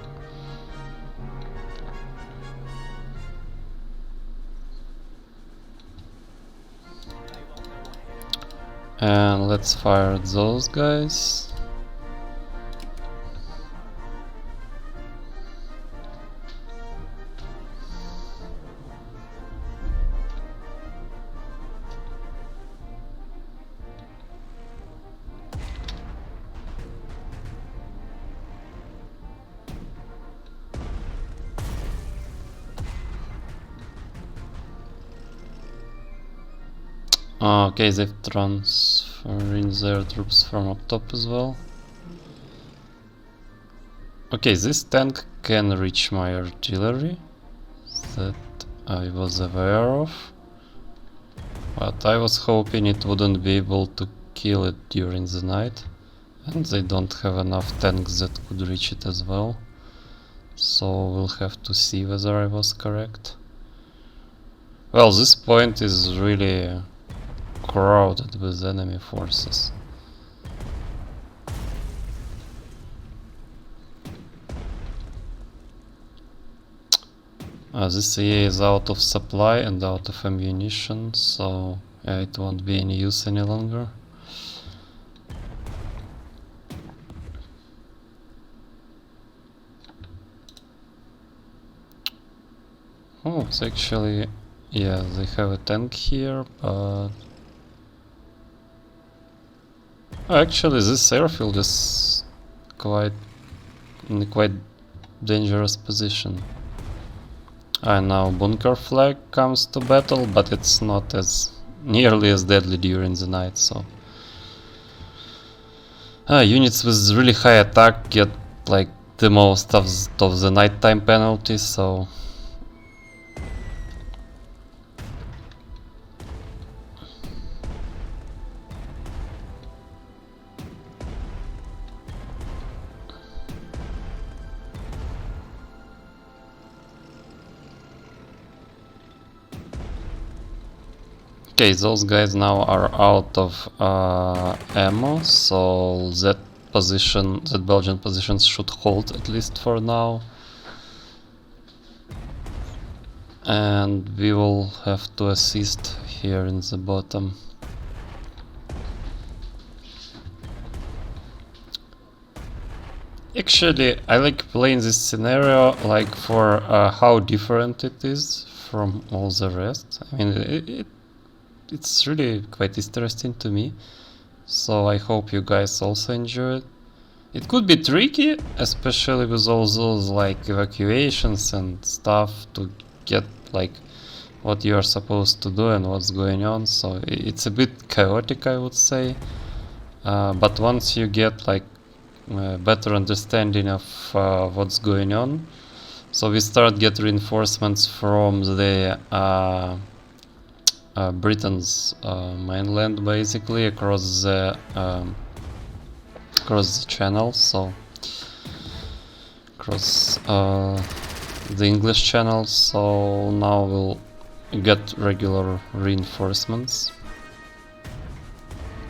S1: And let's fire at those guys. Okay, they've transferring their troops from up top as well. Okay, this tank can reach my artillery. That I was aware of. But I was hoping it wouldn't be able to kill it during the night. And they don't have enough tanks that could reach it as well. So we'll have to see whether I was correct. Well, this point is really crowded with enemy forces. This EA is out of supply and out of ammunition, so yeah, it won't be any use any longer. Oh, it's actually, yeah, they have a tank here, but actually this airfield is in a quite dangerous position. And now bunker flag comes to battle, but it's not as nearly as deadly during the night, so units with really high attack get like the most of the nighttime penalty, so okay, those guys now are out of ammo, so that Belgian position should hold at least for now. And we will have to assist here in the bottom. Actually, I like playing this scenario like for how different it is from all the rest. I mean, it's really quite interesting to me, so I hope you guys also enjoy it. It could be tricky, especially with all those like evacuations and stuff, to get like what you are supposed to do and what's going on, so it's a bit chaotic, I would say. But once you get like a better understanding of what's going on, so we start get reinforcements from the Britain's mainland, basically across the channel, so across the English channel. So now we'll get regular reinforcements.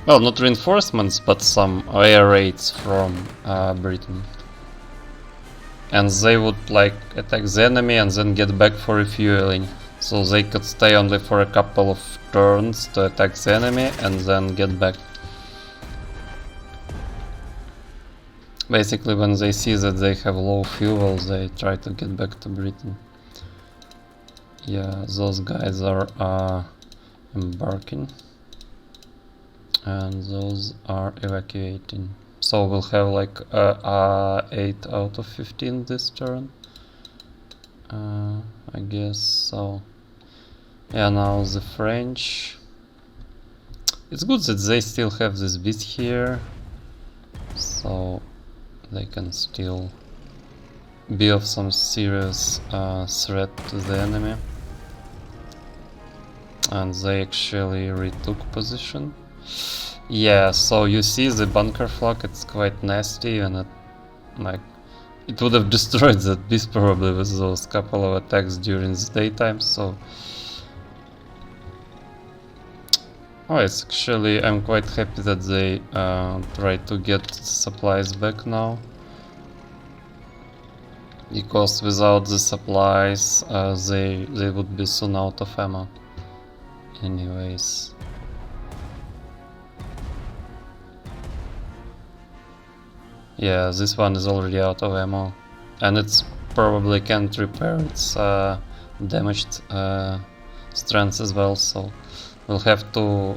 S1: Well, not reinforcements, but some air raids from Britain. And they would like attack the enemy and then get back for refueling. So they could stay only for a couple of turns to attack the enemy and then get back. Basically, when they see that they have low fuel, they try to get back to Britain. Yeah, those guys are embarking. And those are evacuating. So we'll have like 8 out of 15 this turn. I guess so. Yeah, now the French. It's good that they still have this bit here, so they can still be of some serious threat to the enemy. And they actually retook position. Yeah, so you see the bunker flag, it's quite nasty, and it would have destroyed that beast probably with those couple of attacks during the daytime, so... Oh, it's actually, I'm quite happy that they try to get supplies back now. Because without the supplies, they would be soon out of ammo. Anyways. Yeah, this one is already out of ammo. And it's probably can't repair its damaged strengths as well, so we'll have to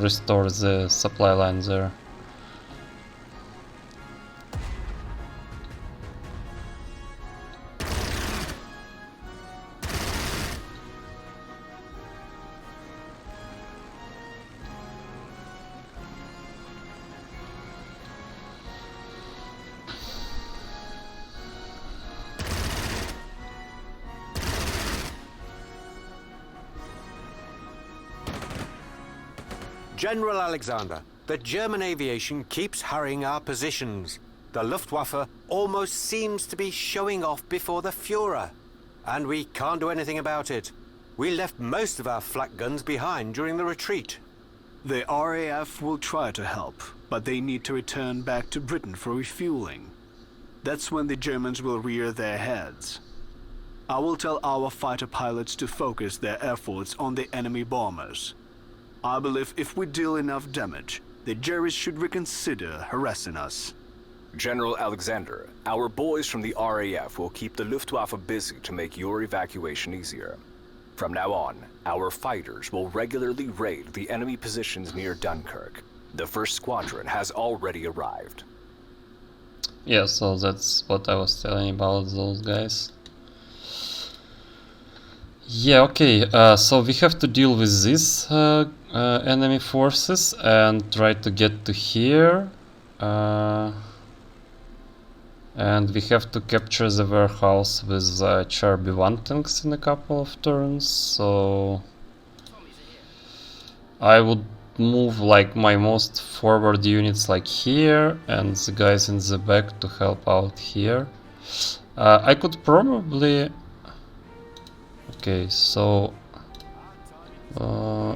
S1: restore the supply line there.
S2: General Alexander, the German aviation keeps harrying our positions. The Luftwaffe almost seems to be showing off before the Führer. And we can't do anything about it. We left most of our flak guns behind during the retreat.
S7: The RAF will try to help, but they need to return back to Britain for refueling. That's when the Germans will rear their heads. I will tell our fighter pilots to focus their efforts on the enemy bombers. I believe if we deal enough damage, the Jerrys should reconsider harassing us.
S3: General Alexander, our boys from the RAF will keep the Luftwaffe busy to make your evacuation easier. From now on, our fighters will regularly raid the enemy positions near Dunkirk. The first squadron has already arrived.
S1: Yeah, so that's what I was telling about those guys. Yeah, okay, so we have to deal with these enemy forces and try to get to here. And we have to capture the warehouse with Char B1 tanks in a couple of turns, so I would move like my most forward units like here and the guys in the back to help out here. I could probably... Okay, so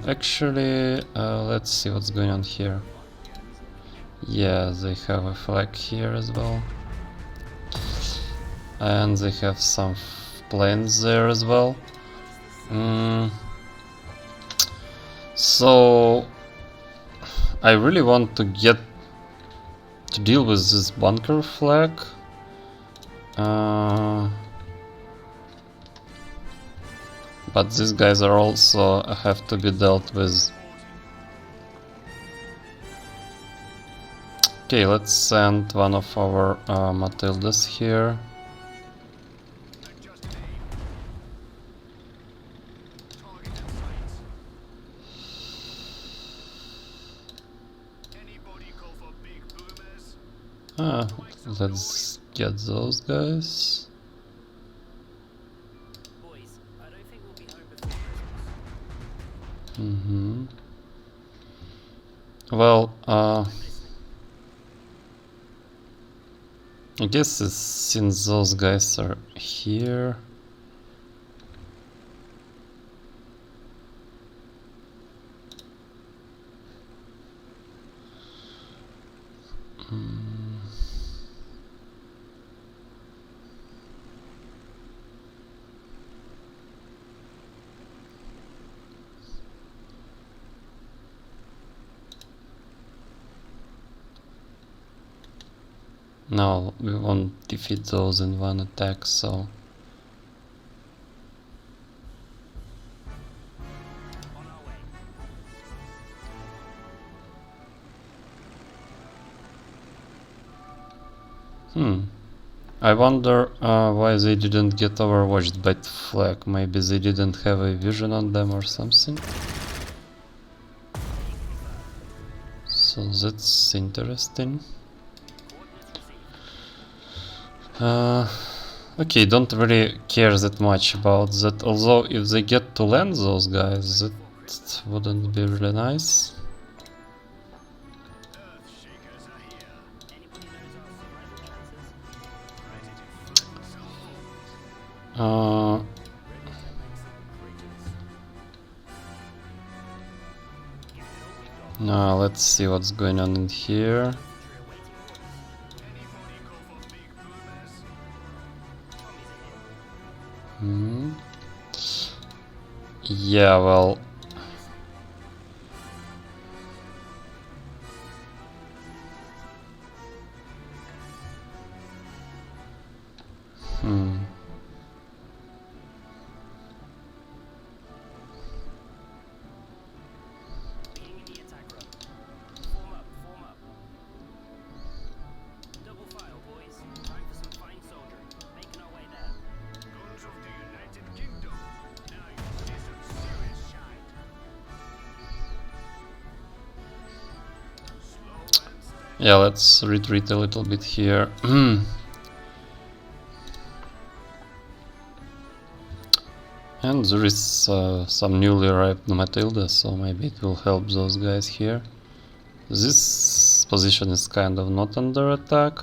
S1: actually let's see what's going on here. Yeah, they have a flag here as well. And they have some planes there as well. So I really want to get to deal with this bunker flag. But these guys are also have to be dealt with. Okay, let's send one of our Matildas here. Let's get those guys.
S5: Boys, I don't think we'll be home before Christmas.
S1: Well, I guess since those guys are here. No, we won't defeat those in one attack, so... I wonder why they didn't get overwatched by the flag. Maybe they didn't have a vision on them or something. So that's interesting. Okay, don't really care that much about that, although if they get to land those guys, that wouldn't be really nice. Now let's see what's going on in here. Yeah, well... Yeah, let's retreat a little bit here. And there is some newly arrived Matilda, so maybe it will help those guys here. This position is kind of not under attack.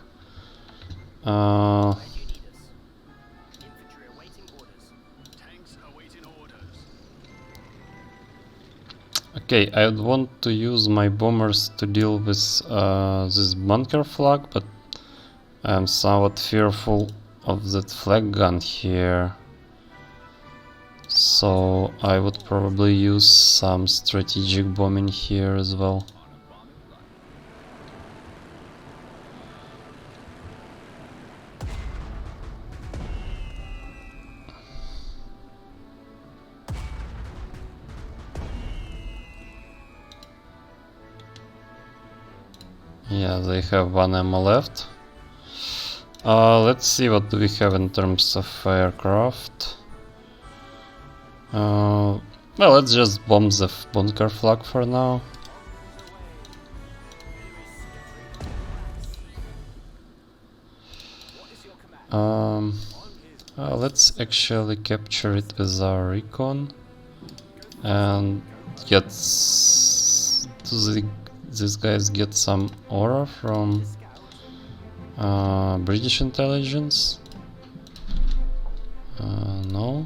S1: Okay, I would want to use my bombers to deal with this bunker flag, but I'm somewhat fearful of that flag gun here. So I would probably use some strategic bombing here as well. Yeah, they have one ammo left. Let's see what do we have in terms of aircraft. Well, let's just bomb the bunker flag for now. Let's actually capture it with our recon and get these guys get some aura from British intelligence. No.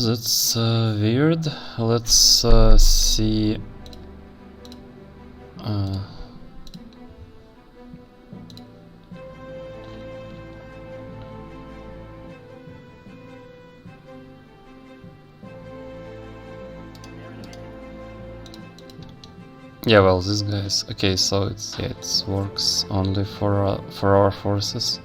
S1: That's weird. Let's see. Yeah, well, these guys. Okay, so it works only for our forces.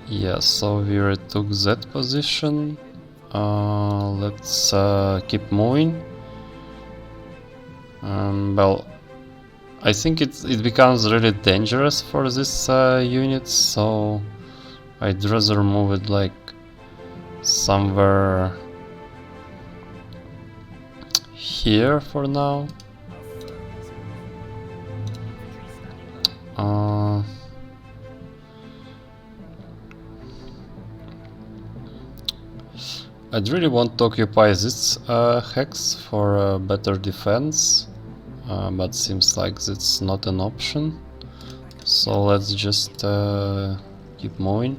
S1: Yeah, so we retook that position. Let's keep moving. Well, I think it becomes really dangerous for this unit, so I'd rather move it like somewhere here for now. I'd really want to occupy this hex for better defense, but seems like that's not an option. So let's just keep moving.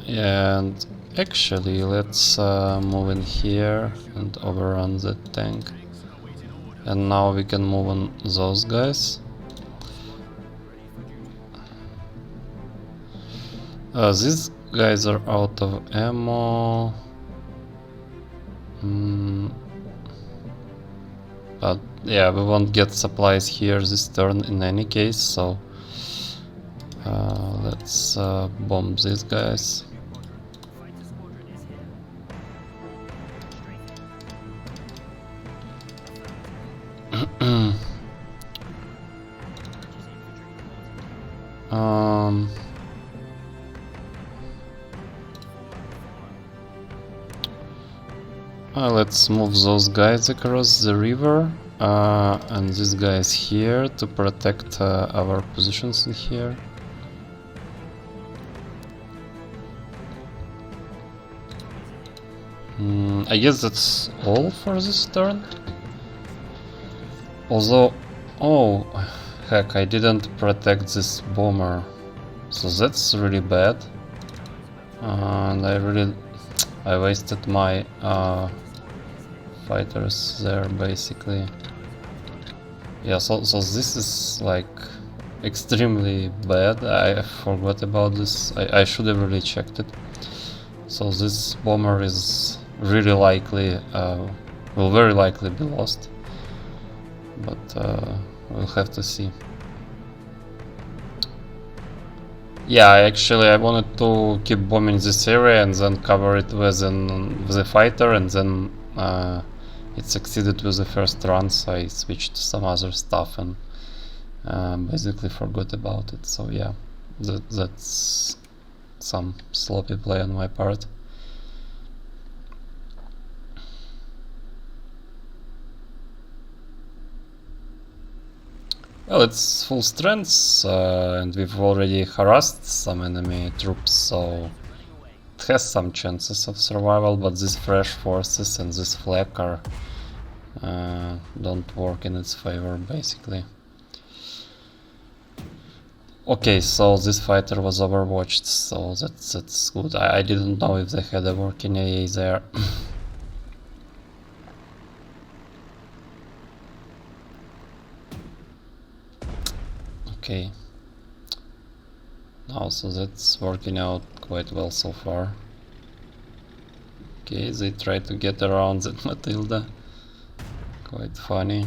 S1: And actually, let's move in here and overrun the tank. And now we can move on those guys. These guys are out of ammo. But yeah, we won't get supplies here this turn in any case, so let's bomb these guys. Let's move those guys across the river and these guys here to protect our positions in here. I guess that's all for this turn. Although, oh heck, I didn't protect this bomber, so that's really bad. And I wasted my fighters there basically. Yeah, so this is like extremely bad. I forgot about this. I should have really checked it. So this bomber is really likely, will very likely be lost. But we'll have to see. Yeah, I wanted to keep bombing this area and then cover it with a fighter, and then it succeeded with the first run, so I switched to some other stuff and basically forgot about it. So yeah, that's some sloppy play on my part. Well, it's full strength, and we've already harassed some enemy troops, so it has some chances of survival, but these fresh forces and this flag are don't work in its favor, basically. Okay, so this fighter was overwatched, so that's good. I didn't know if they had a working AA there. Okay. Now, so that's working out quite well so far. Okay, they try to get around that Matilda. Quite funny.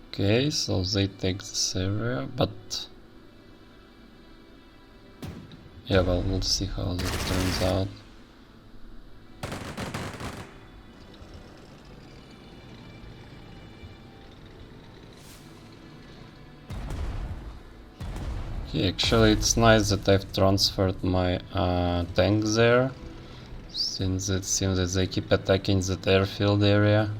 S1: Okay, so they take this area, but yeah, well, we'll see how that turns out. Okay, actually it's nice that I've transferred my tank there, since it seems that they keep attacking that airfield area.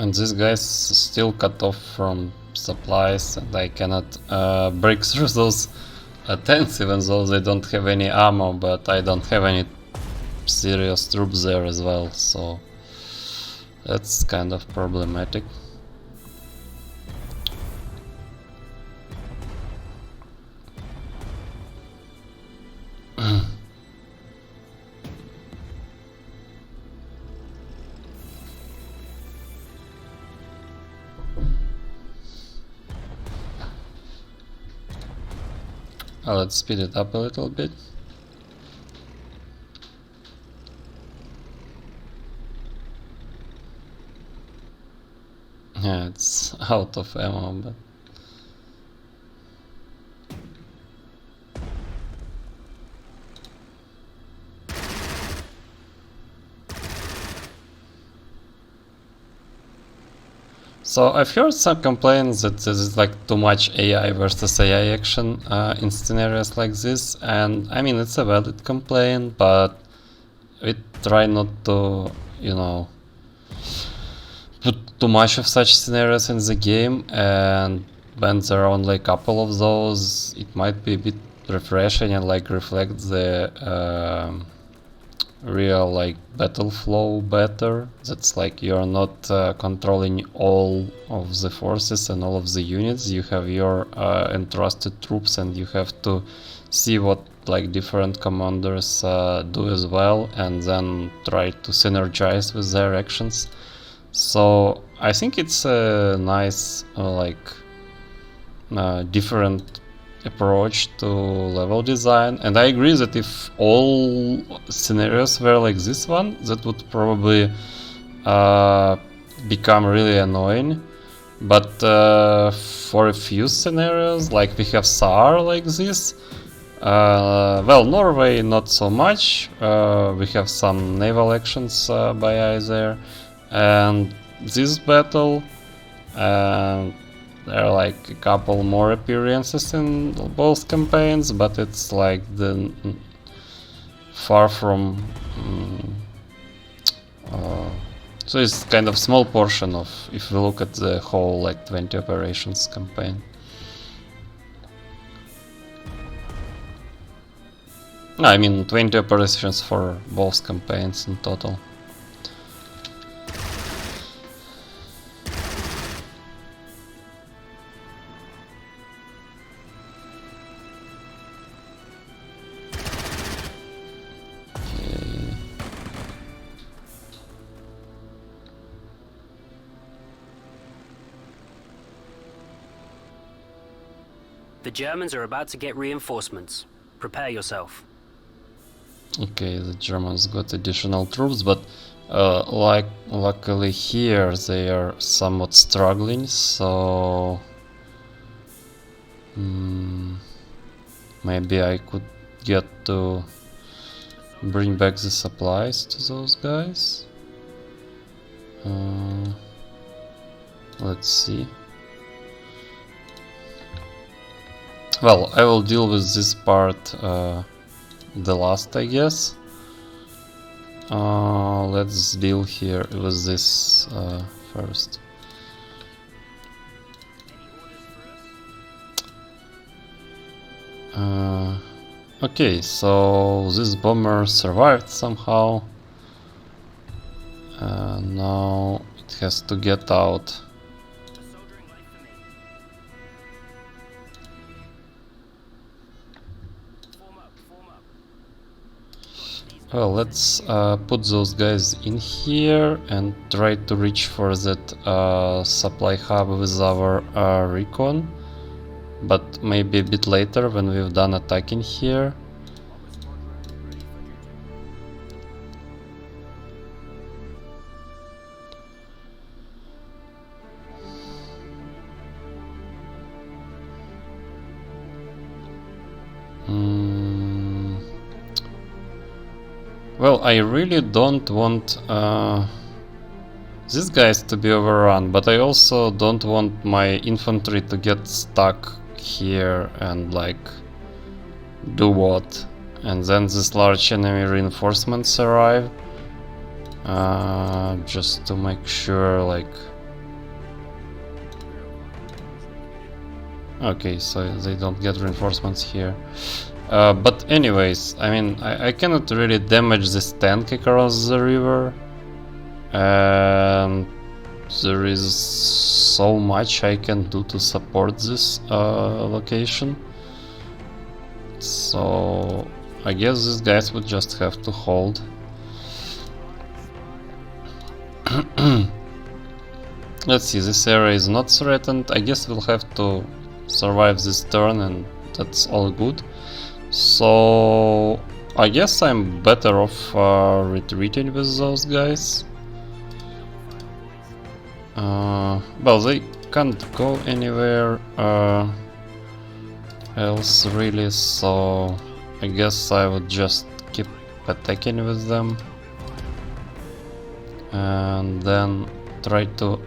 S1: And this guy's still cut off from supplies, and I cannot break through those tanks even though they don't have any ammo, but I don't have any serious troops there as well, so that's kind of problematic. Let's speed it up a little bit. Yeah, it's out of ammo, but so I've heard some complaints that this is like too much AI versus AI action in scenarios like this, and I mean it's a valid complaint, but we try not to, you know, put too much of such scenarios in the game, and when there are only a couple of those, it might be a bit refreshing and like reflect the real like battle flow better. That's like you're not controlling all of the forces and all of the units. You have your entrusted troops, and you have to see what like different commanders do as well, and then try to synergize with their actions. So I think it's a nice different approach to level design, and I agree that if all scenarios were like this one, that would probably become really annoying. But for a few scenarios, like we have SAR like this, well, Norway not so much, we have some naval actions by eye there, and this battle, there are like a couple more appearances in both campaigns, but it's like the far from so it's kind of small portion of, if we look at the whole like 20 operations campaign. No, I mean 20 operations for both campaigns in total.
S5: The Germans are about to get reinforcements. Prepare yourself.
S1: Okay, the Germans got additional troops, but luckily here they are somewhat struggling, so maybe I could get to bring back the supplies to those guys. Let's see. Well, I will deal with this part the last, I guess. Let's deal here with this first. Okay, so this bomber survived somehow. Now it has to get out. Well, let's put those guys in here and try to reach for that supply hub with our recon. But maybe a bit later when we've done attacking here. Well, I really don't want these guys to be overrun, but I also don't want my infantry to get stuck here and like do what? And then this large enemy reinforcements arrive just to make sure, like, okay, so they don't get reinforcements here. But anyways, I mean, I cannot really damage this tank across the river, and there is so much I can do to support this location. So I guess these guys would just have to hold. Let's see, this area is not threatened. I guess we'll have to survive this turn and that's all good. So I guess I'm better off retreating with those guys. Well, they can't go anywhere else really, so I guess I would just keep attacking with them and then try to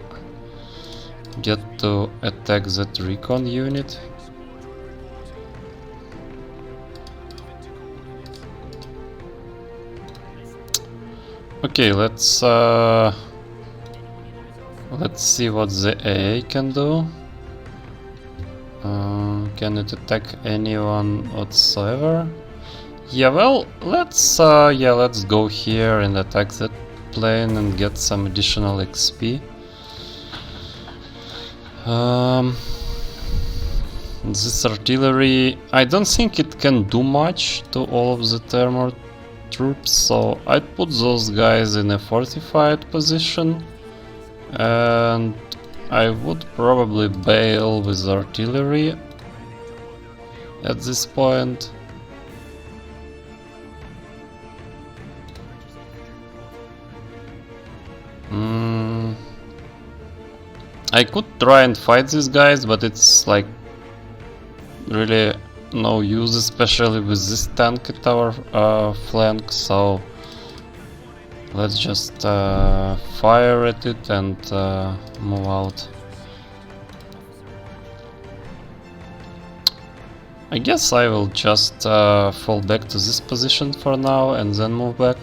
S1: get to attack that recon unit. Okay, let's see what the AA can do. Can it attack anyone whatsoever? Yeah, well, let's go here and attack that plane and get some additional XP. This artillery, I don't think it can do much to all of the armored troops, so I'd put those guys in a fortified position, and I would probably bail with artillery at this point. I could try and fight these guys, but it's like really no use, especially with this tank at our flank, so let's just fire at it and move out. I guess I will just fall back to this position for now and then move back.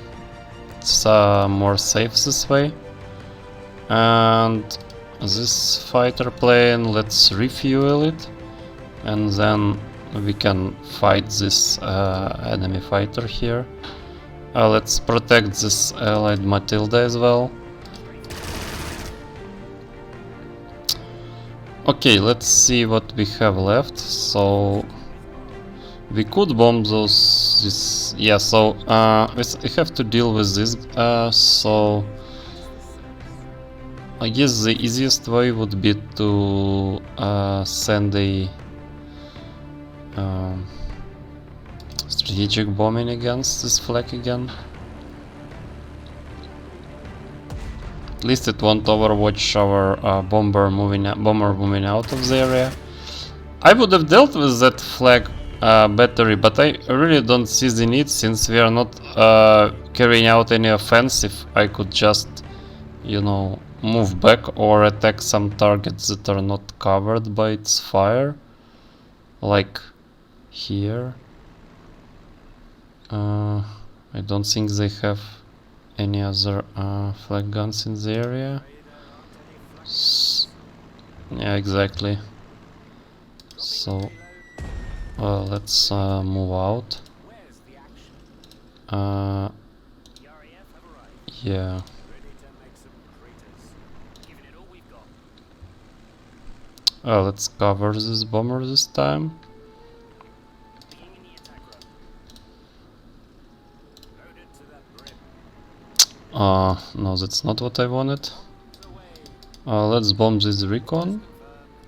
S1: It's more safe this way. And this fighter plane, let's refuel it and then we can fight this enemy fighter here. Let's protect this allied Matilda as well. Okay, let's see what we have left. So we could bomb those. Yeah, so we have to deal with this. So I guess the easiest way would be to send a Strategic bombing against this flag again. At least it won't overwatch our bomber moving out of the area. I would have dealt with that flag battery, but I really don't see the need since we are not carrying out any offensive. I could just, you know, move back or attack some targets that are not covered by its fire, like here. I don't think they have any other flag guns in the area. Yeah, exactly. So let's move out. Yeah. Let's cover this bomber this time. No, that's not what I wanted. Let's bomb this recon.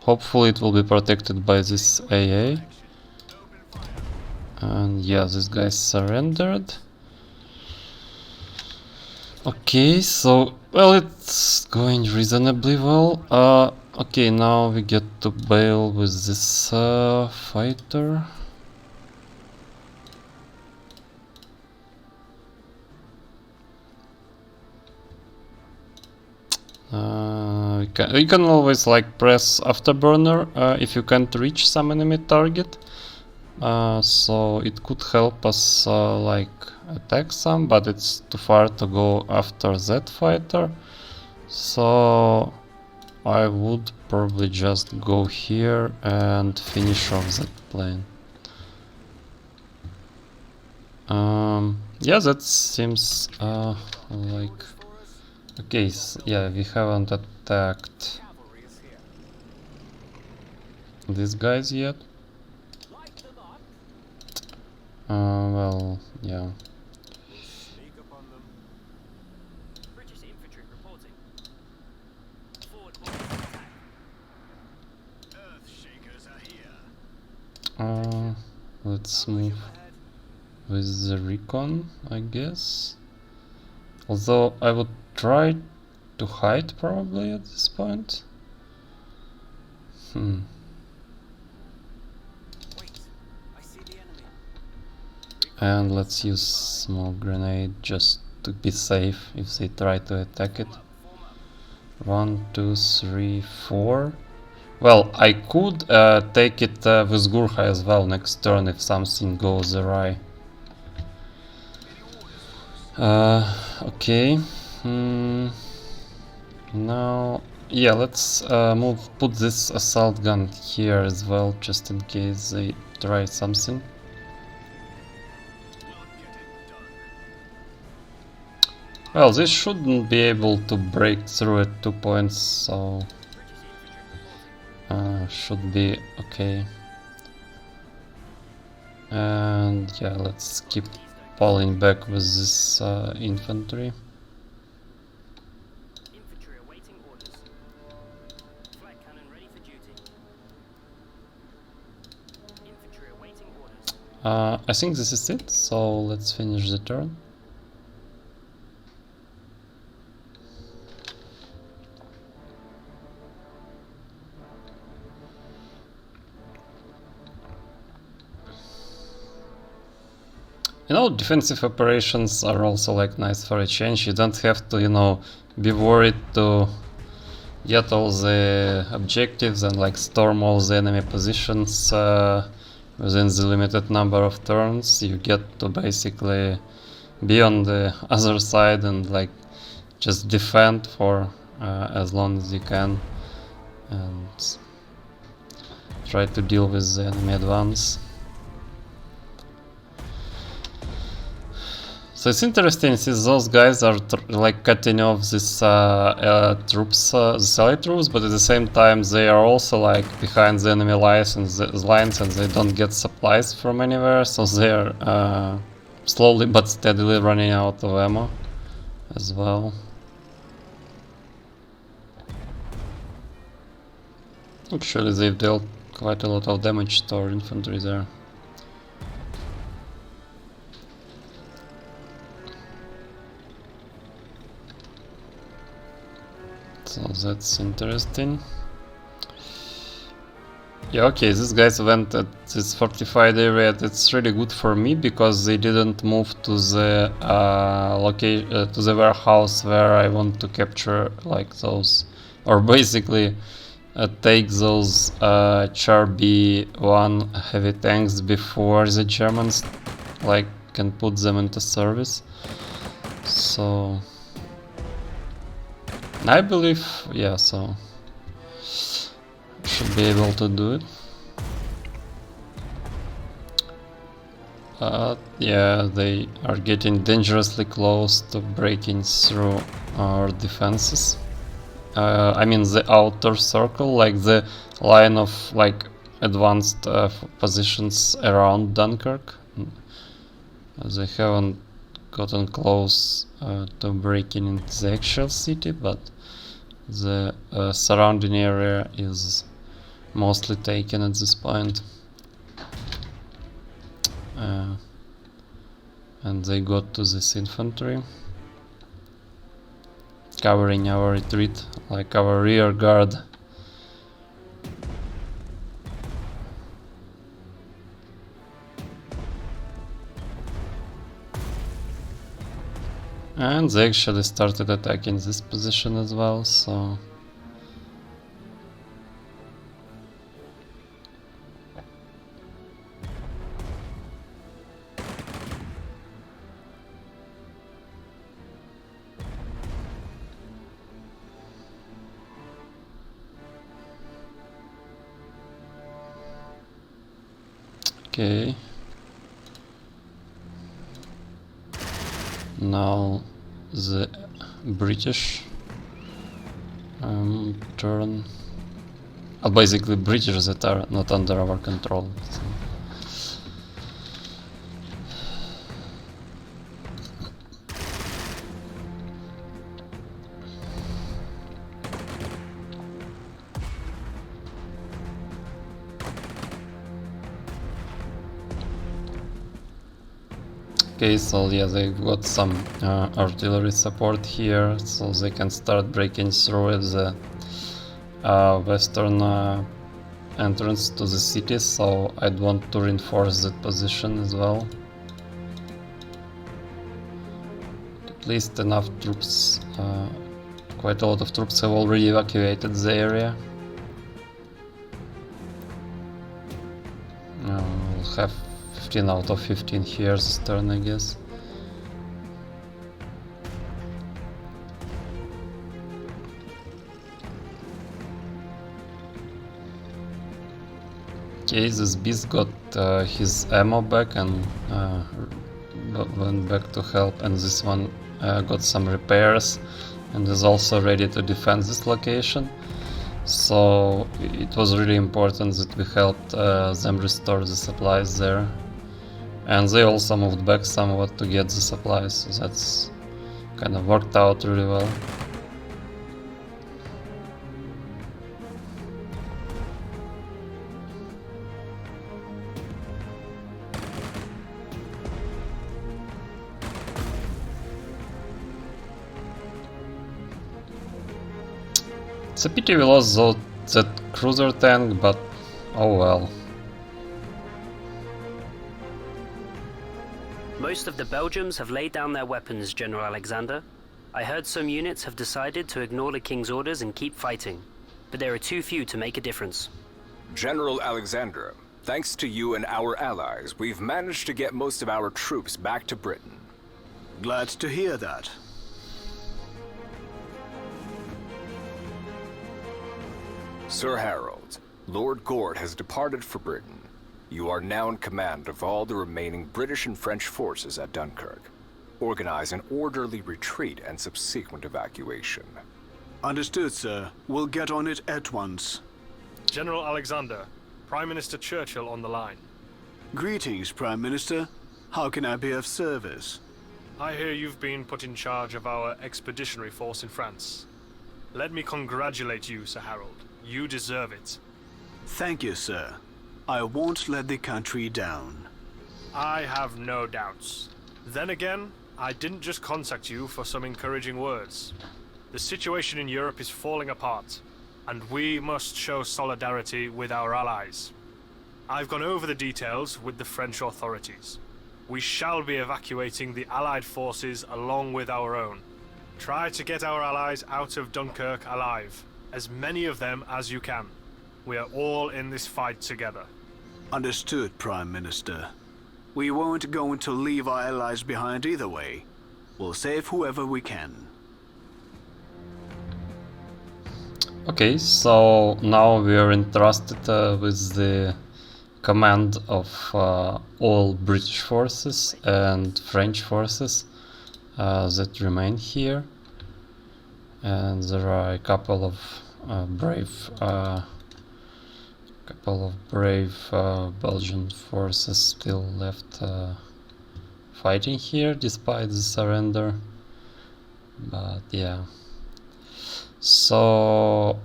S1: Hopefully it will be protected by this AA. And yeah, this guy surrendered. Okay, so, well, it's going reasonably well. Okay, now we get to bail with this fighter. You can always like press afterburner if you can't reach some enemy target. So it could help us like attack some, but it's too far to go after that fighter. So I would probably just go here and finish off that plane. Yeah, that seems like... Okay, so yeah, we haven't attacked these guys yet. Well, yeah. Let's move with the recon, I guess. Although I would try to hide probably at this point. And let's use smoke grenade just to be safe if they try to attack it. 1, 2, 3, 4. Well, I could take it with Gurkha as well next turn if something goes awry. Okay. Now, yeah, let's put this assault gun here as well, just in case they try something. Well, this shouldn't be able to break through at 2 points, so should be okay. And yeah, let's keep falling back with this infantry.
S5: Infantry awaiting orders. Flag cannon ready for duty. Infantry awaiting orders.
S1: I think this is it, so let's finish the turn. You know, defensive operations are also like nice for a change. You don't have to, you know, be worried to get all the objectives and like storm all the enemy positions within the limited number of turns. You get to basically be on the other side and like just defend for as long as you can and try to deal with the enemy advance. So it's interesting since those guys are like cutting off this troops, the allied troops, but at the same time they are also like behind the enemy lines and they don't get supplies from anywhere, so they are slowly but steadily running out of ammo as well. Actually, they've dealt quite a lot of damage to our infantry there. So that's interesting. Yeah, okay, these guys went at this fortified area. That's really good for me because they didn't move to the to the warehouse where I want to capture like those, or basically take those Char B1 heavy tanks before the Germans like can put them into service. So I believe, yeah, so should be able to do it. Yeah, they are getting dangerously close to breaking through our defenses. I mean the outer circle, like the line of like advanced positions around Dunkirk. They haven't gotten close to breaking into the actual city, but the surrounding area is mostly taken at this point. And they got to this infantry, covering our retreat, like our rear guard. And they actually started attacking this position as well, so... Okay. Now the British turn. Basically British that are not under our control. So. Okay, so yeah, they've got some artillery support here, so they can start breaking through at the western entrance to the city, so I'd want to reinforce that position as well. At least enough troops, quite a lot of troops have already evacuated the area. We'll have 15 out of 15 here this turn, I guess. Okay, this beast got his ammo back and went back to help, and this one got some repairs and is also ready to defend this location. So it was really important that we helped them restore the supplies there. And they also moved back somewhat to get the supplies, so that's kind of worked out really well. It's a pity we lost that cruiser tank, but oh well.
S5: Most of the Belgians have laid down their weapons, General Alexander. I heard some units have decided to ignore the King's orders and keep fighting, but there are too few to make a difference.
S3: General Alexander, thanks to you and our allies, we've managed to get most of our troops back to Britain.
S7: Glad to hear that.
S3: Sir Harold, Lord Gord has departed for Britain. You are now in command of all the remaining British and French forces at Dunkirk. Organize an orderly retreat and subsequent evacuation.
S7: Understood, sir. We'll get on it at once.
S4: General Alexander, Prime Minister Churchill on the line.
S7: Greetings, Prime Minister. How can I be of service?
S4: I hear you've been put in charge of our expeditionary force in France. Let me congratulate you, Sir Harold. You deserve it.
S7: Thank you, sir. I won't let the country down.
S4: I have no doubts. Then again, I didn't just contact you for some encouraging words.
S8: The situation in Europe is falling apart, and we must show solidarity with our allies. I've gone over the details with the French authorities. We shall be evacuating the Allied forces along with our own. Try to get our allies out of Dunkirk alive, as many of them as you can. We are all in this fight together.
S7: Understood, Prime Minister. We weren't going to leave our allies behind either way. We'll save whoever we can.
S1: Okay, so now we are entrusted with the command of all British forces and French forces that remain here, and there are a couple of brave Belgian forces still left fighting here despite the surrender. But yeah, so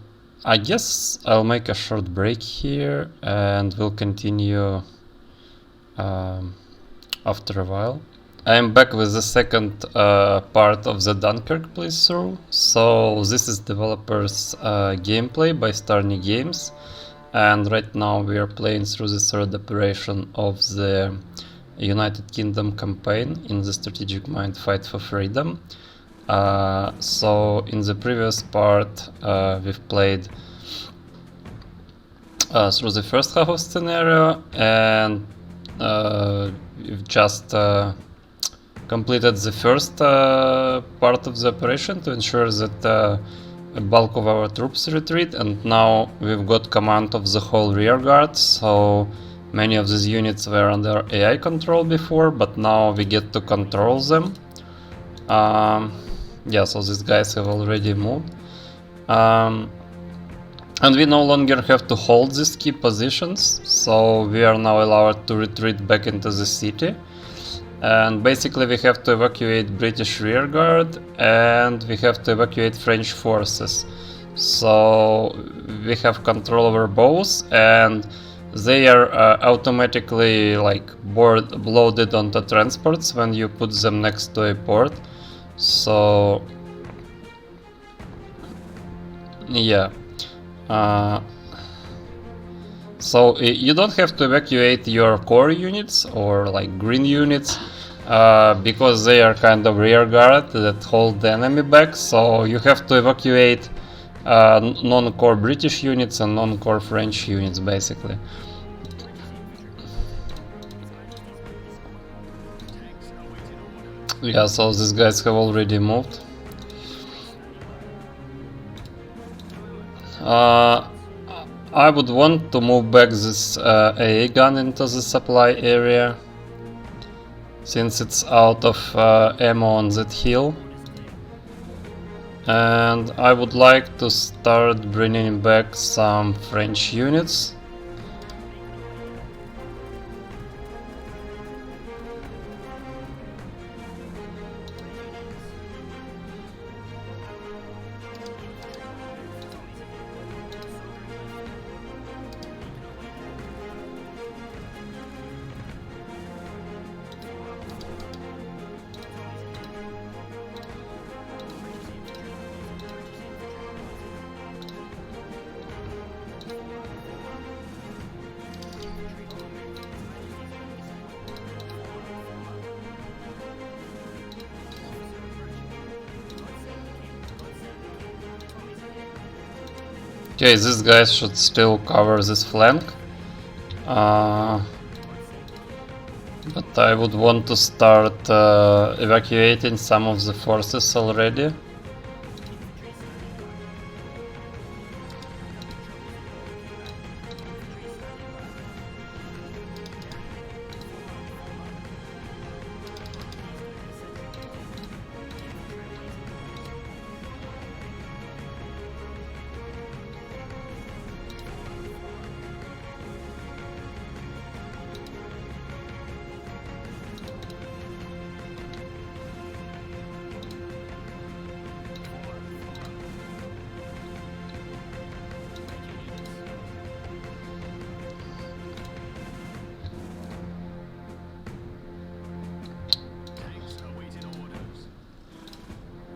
S1: I guess I'll make a short break here and we'll continue after a while. I am back with the second part of the Dunkirk playthrough. So this is developers gameplay by Starni Games, and right now we are playing through the third operation of the United Kingdom campaign in the strategic mind Fight for Freedom. So in the previous part we've played through the first half of scenario, and we've just completed the first part of the operation to ensure that a bulk of our troops retreat, and now we've got command of the whole rear guard. So many of these units were under AI control before, but now we get to control them. Yeah, so these guys have already moved. And we no longer have to hold these key positions, so we are now allowed to retreat back into the city. And basically we have to evacuate British rearguard and we have to evacuate French forces. So we have control over both, and they are automatically like loaded onto transports when you put them next to a port. So yeah, so you don't have to evacuate your core units or like green units because they are kind of rear guard that hold the enemy back. So you have to evacuate non-core British units and non-core French units basically. Yeah, so these guys have already moved. I would want to move back this AA gun into the supply area, since it's out of ammo on that hill. And I would like to start bringing back some French units. Okay, these guys should still cover this flank, but I would want to start evacuating some of the forces already.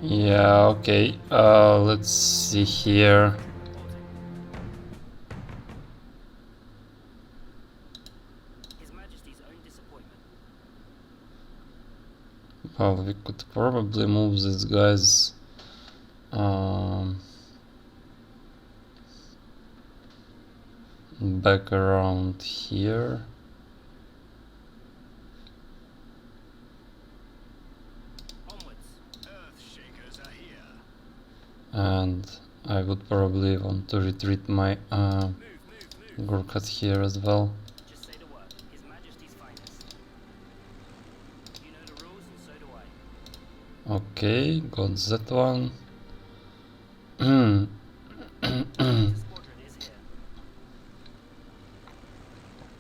S1: Yeah, okay. Let's see here.
S5: His Majesty's own disappointment.
S1: Well, we could probably move these guys back around here. And I would probably want to retreat my Gurkhas here as well.
S5: Just say the word. His Majesty's finest. You know the rules, and so do I.
S1: Okay, got that one.
S5: Squadron is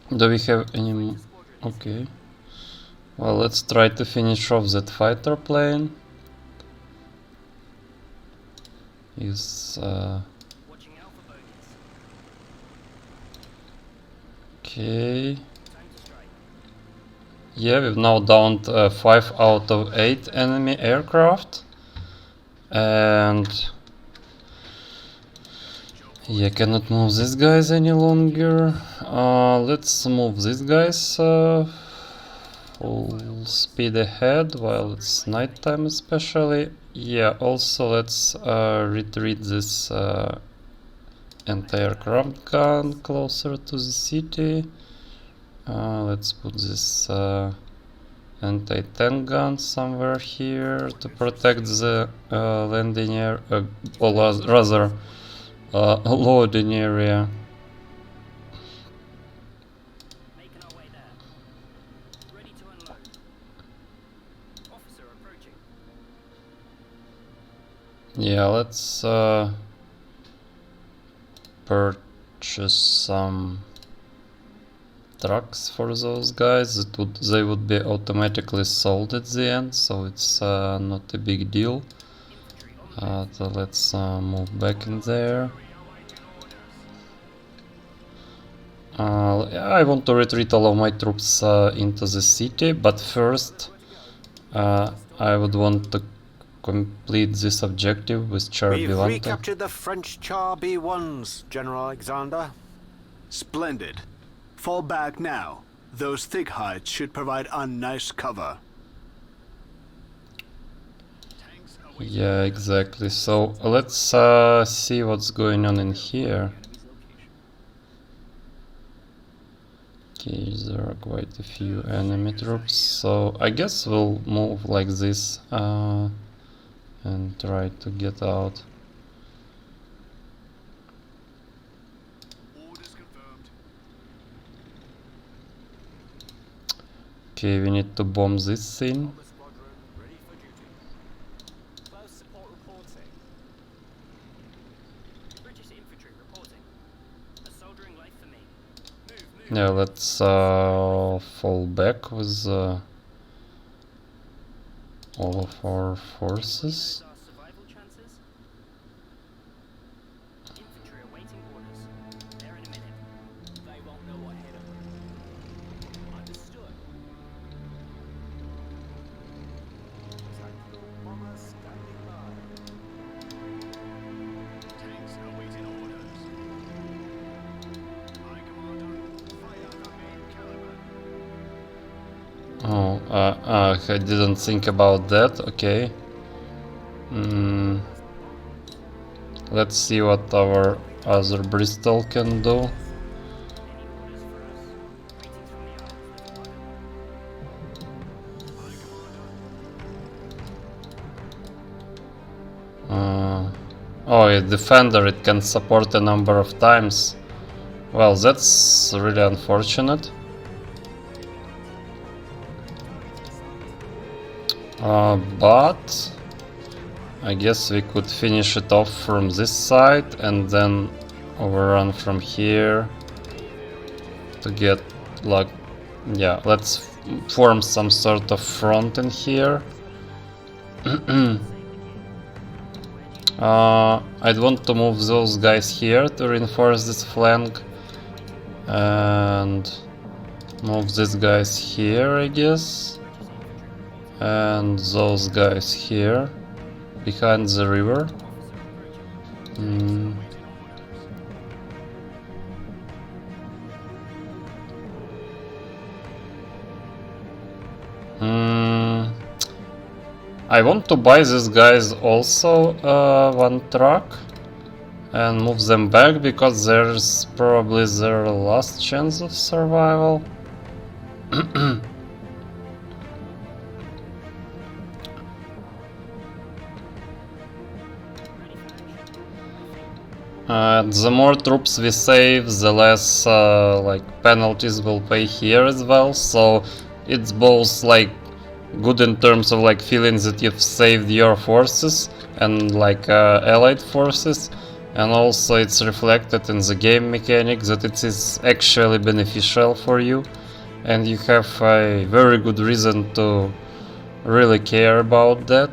S5: here.
S1: Do we have any? Okay. Well, let's try to finish off that fighter plane. Is
S5: Watching out for bogies.
S1: okay.
S5: Time to strike.
S1: Yeah, we've now downed 5 out of 8 enemy aircraft, and yeah, cannot move these guys any longer. Let's move these guys full speed ahead while it's nighttime, especially. Yeah, also let's retreat this anti-aircraft gun closer to the city. Let's put this anti-tank gun somewhere here to protect the landing area, or rather loading area.
S5: Making our way there. Ready to unload. Officer approaching.
S1: Yeah, let's purchase some trucks for those guys. They would be automatically sold at the end, so it's not a big deal. So let's move back in there. I want to retreat all of my troops into the city, but first I would want to complete this objective with Char
S2: We've
S1: B1.
S2: recaptured the French Char B1s, General Alexander.
S7: Splendid. Fall back now. Those thick heights should provide a nice cover.
S1: Yeah, exactly. So let's see what's going on in here. Okay, there are quite a few enemy troops, so I guess we'll move like this and try to get out. Okay, we need to bomb this thing.
S6: The squadron ready for duty. Close support reporting.
S5: British infantry reporting. A soldering life for me.
S1: Yeah, let's fall back with all of our forces.
S5: Our survival chances? Infantry awaiting orders. There in a minute.
S6: They won't know what hit them. Understood. Tactical bomber standing by. Tanks awaiting orders. My commander, fire the main caliber.
S1: Oh, I didn't think about that. Okay. Let's see what our other Bristol can do.
S5: Any orders for us? Greetings from the Isles.
S1: Oh, a defender, it can support a number of times. Well, that's really unfortunate. But I guess we could finish it off from this side and then overrun from here to get, like, yeah, let's form some sort of front in here. I'd want to move those guys here to reinforce this flank and move these guys here, I guess, and those guys here. behind the river. Hmm. I want to buy these guys also one truck and move them back because there's probably their last chance of survival. The more troops we save, the less like penalties we'll pay here as well. So it's both like good in terms of like feeling that you've saved your forces and like allied forces, and also it's reflected in the game mechanic that it is actually beneficial for you, and you have a very good reason to really care about that.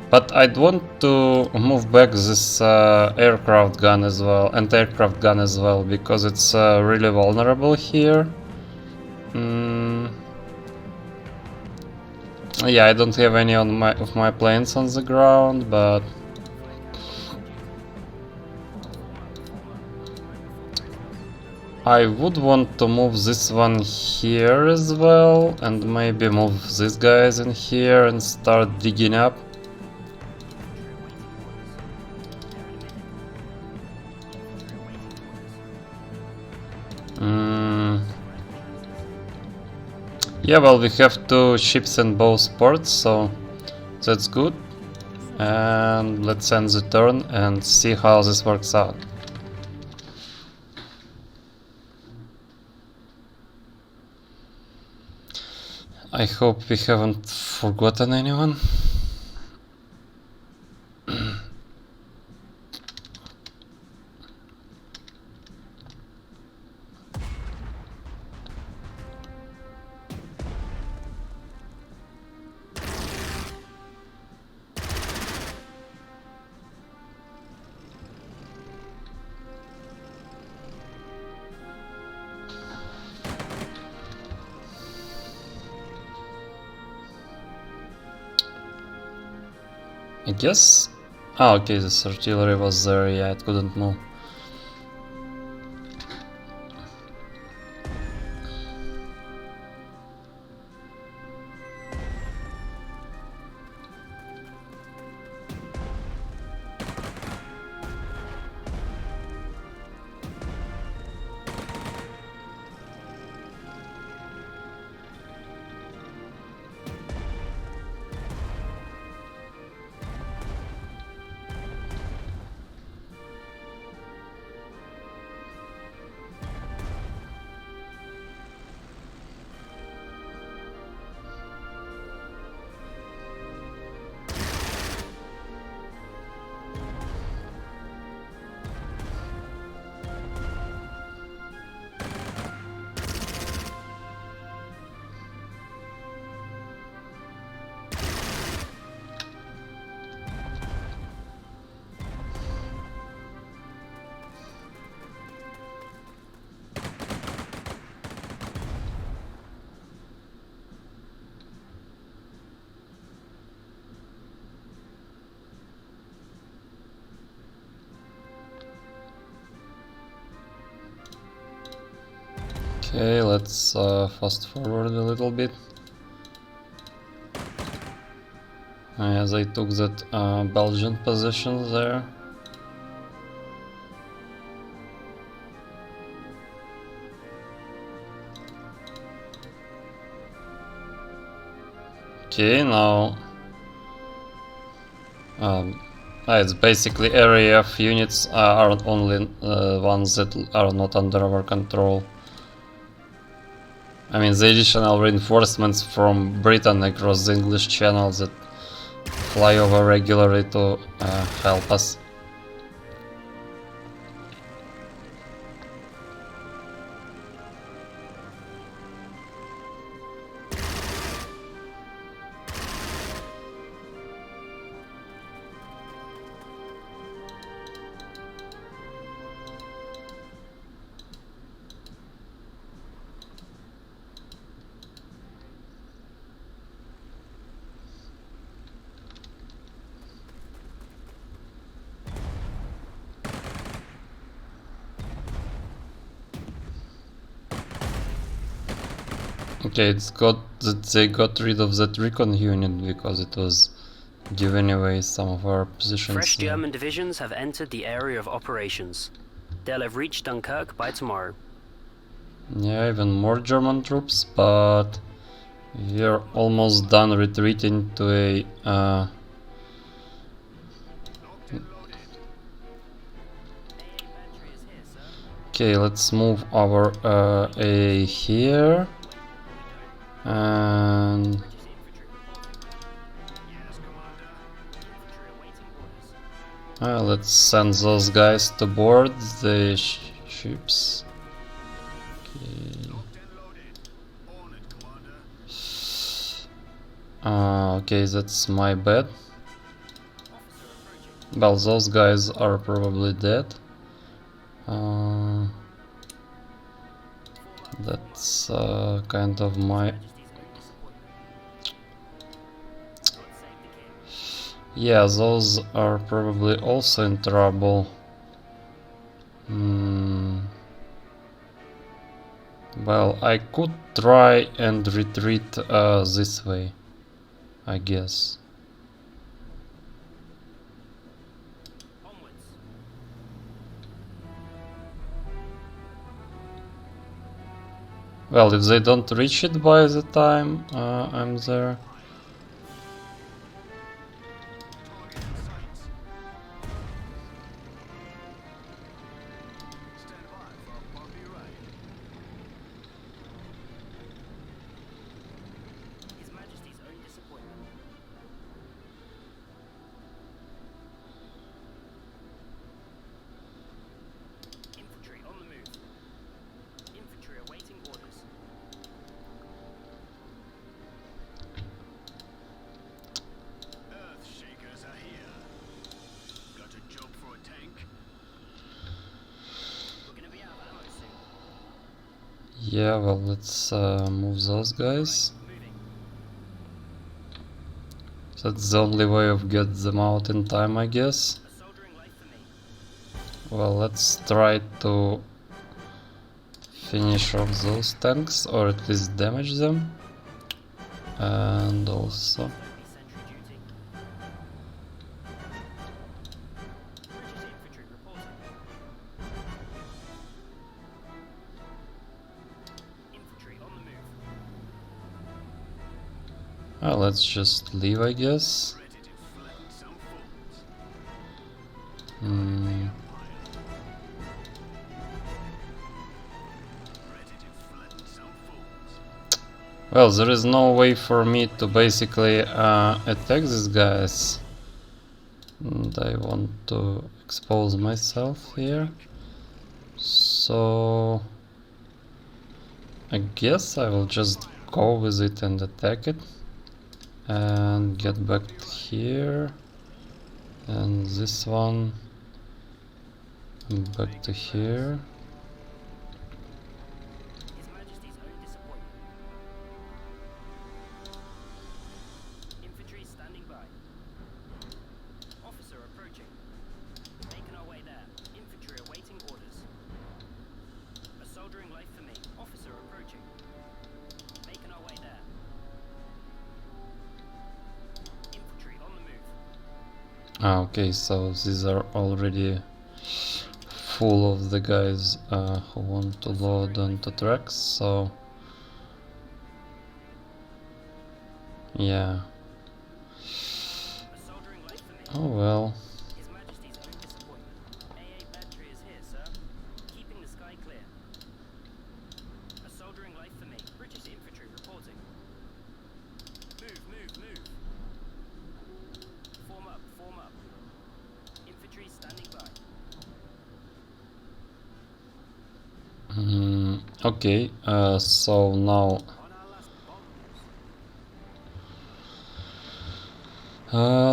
S1: But I'd want to move back this aircraft gun as well, anti-aircraft gun as well, because it's really vulnerable here. Yeah, I don't have any on my planes on the ground, but I would want to move this one here as well, and maybe move these guys in here and start digging up. Yeah, well, we have 2 ships in both ports, so that's good. And let's end the turn and see how this works out. I hope we haven't forgotten anyone. I guess... Ah, okay, this artillery was there, yeah, it couldn't move. Okay, let's fast forward a little bit. As I took that Belgian position there. Okay, now it's basically RAF units are only ones that are not under our control. I mean, the additional reinforcements from Britain across the English Channel that fly over regularly to help us. Okay, it's got that they got rid of that recon unit because it was giving away some of our positions.
S5: Fresh German divisions have entered the area of operations. They'll have reached Dunkirk by tomorrow.
S1: Yeah, even more German troops, but we're almost done retreating to a okay, let's move our A here and let's send those guys to board the ships. Okay, that's my bad. Well, those guys are probably dead. That's kind of my... Yeah, those are probably also in trouble. Well, I could try and retreat this way, I guess. Well, if they don't reach it by the time I'm there. Yeah, well, let's move those guys. That's the only way of get them out in time, I guess. Well, let's try to finish off those tanks, or at least damage them. And also... Well, let's just leave, I guess. Well, there is no way for me to basically attack these guys. And I want to expose myself here. So... I guess I will just go with it and attack it. And get back here, and this one back to here.
S5: Infantry standing by. Officer approaching. Making our way there. Infantry awaiting orders. A soldering life for me. Officer approaching. Making our way there.
S1: Okay, so these are already full of the guys who want to load onto tracks, so yeah. Oh well. Okay, so now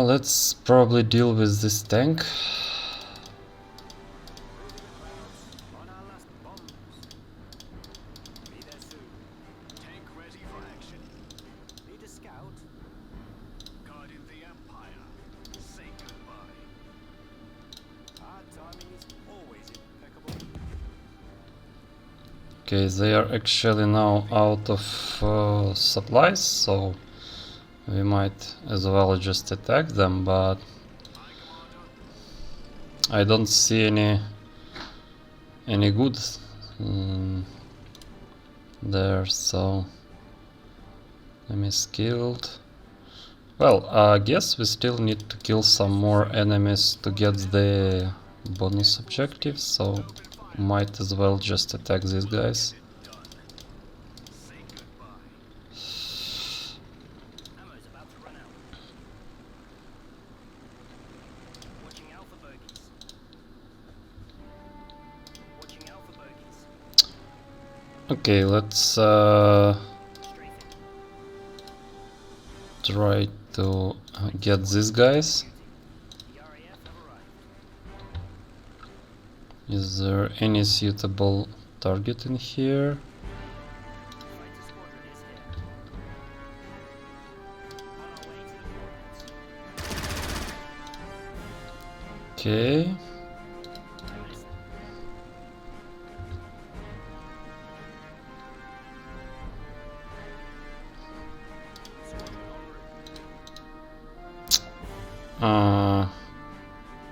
S1: let's probably deal with this tank. Okay, they are actually now out of supplies, so we might as well just attack them, but I don't see any good there, so enemy skilled. Well, I guess we still need to kill some more enemies to get the bonus objectives, so might as well just attack these guys.
S5: Ammo's about to run out. Watching out for bogeys. Watching out for bogeys.
S1: Okay, let's try to get these guys.
S5: The RAF have arrived.
S1: Is there any suitable target in here?
S5: Fighter squadron is here. On our way to the coordinates.
S1: Okay.
S5: I'm listening. Squadron en route.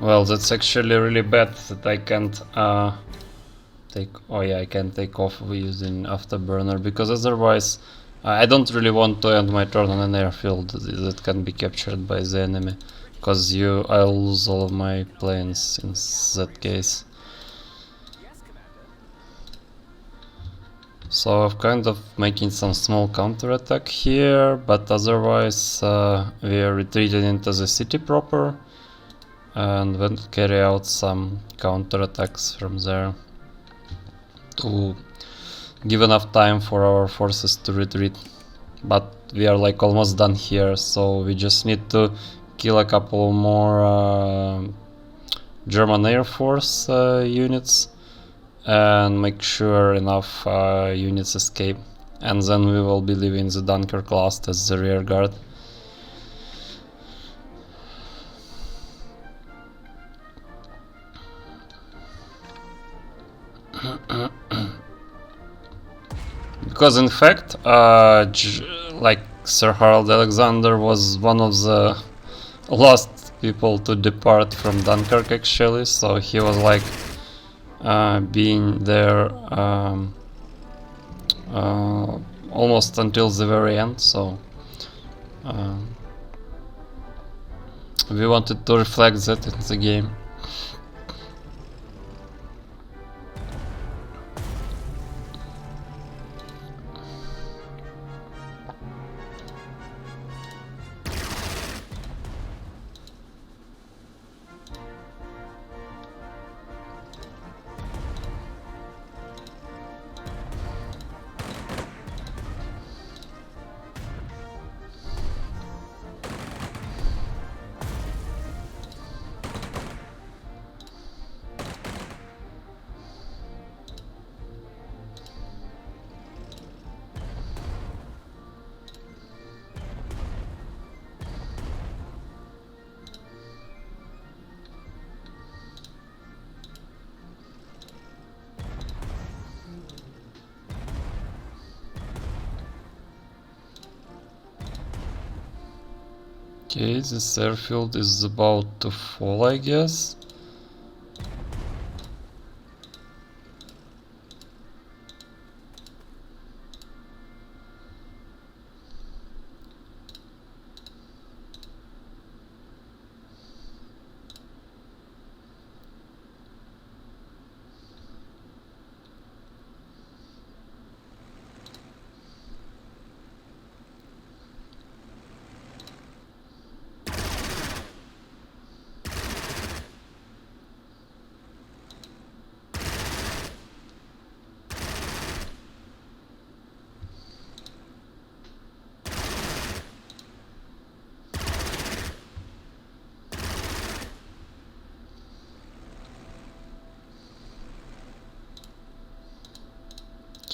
S1: Well, that's actually really bad that I can't take. Oh yeah, I can take off using afterburner, because otherwise I don't really want to end my turn on an airfield that can be captured by the enemy, because I'll lose all of my planes in that case. So I'm kind of making some small counterattack here, but otherwise we are retreating into the city proper and will carry out some counterattacks from there to give enough time for our forces to retreat. But we are like almost done here, so we just need to kill a couple more German Air Force units and make sure enough units escape, and then we will be leaving the Dunkirk last as the rear guard. Because in fact, like Sir Harold Alexander was one of the last people to depart from Dunkirk actually, so he was like being there almost until the very end, so we wanted to reflect that in the game. Okay, this airfield is about to fall, I guess.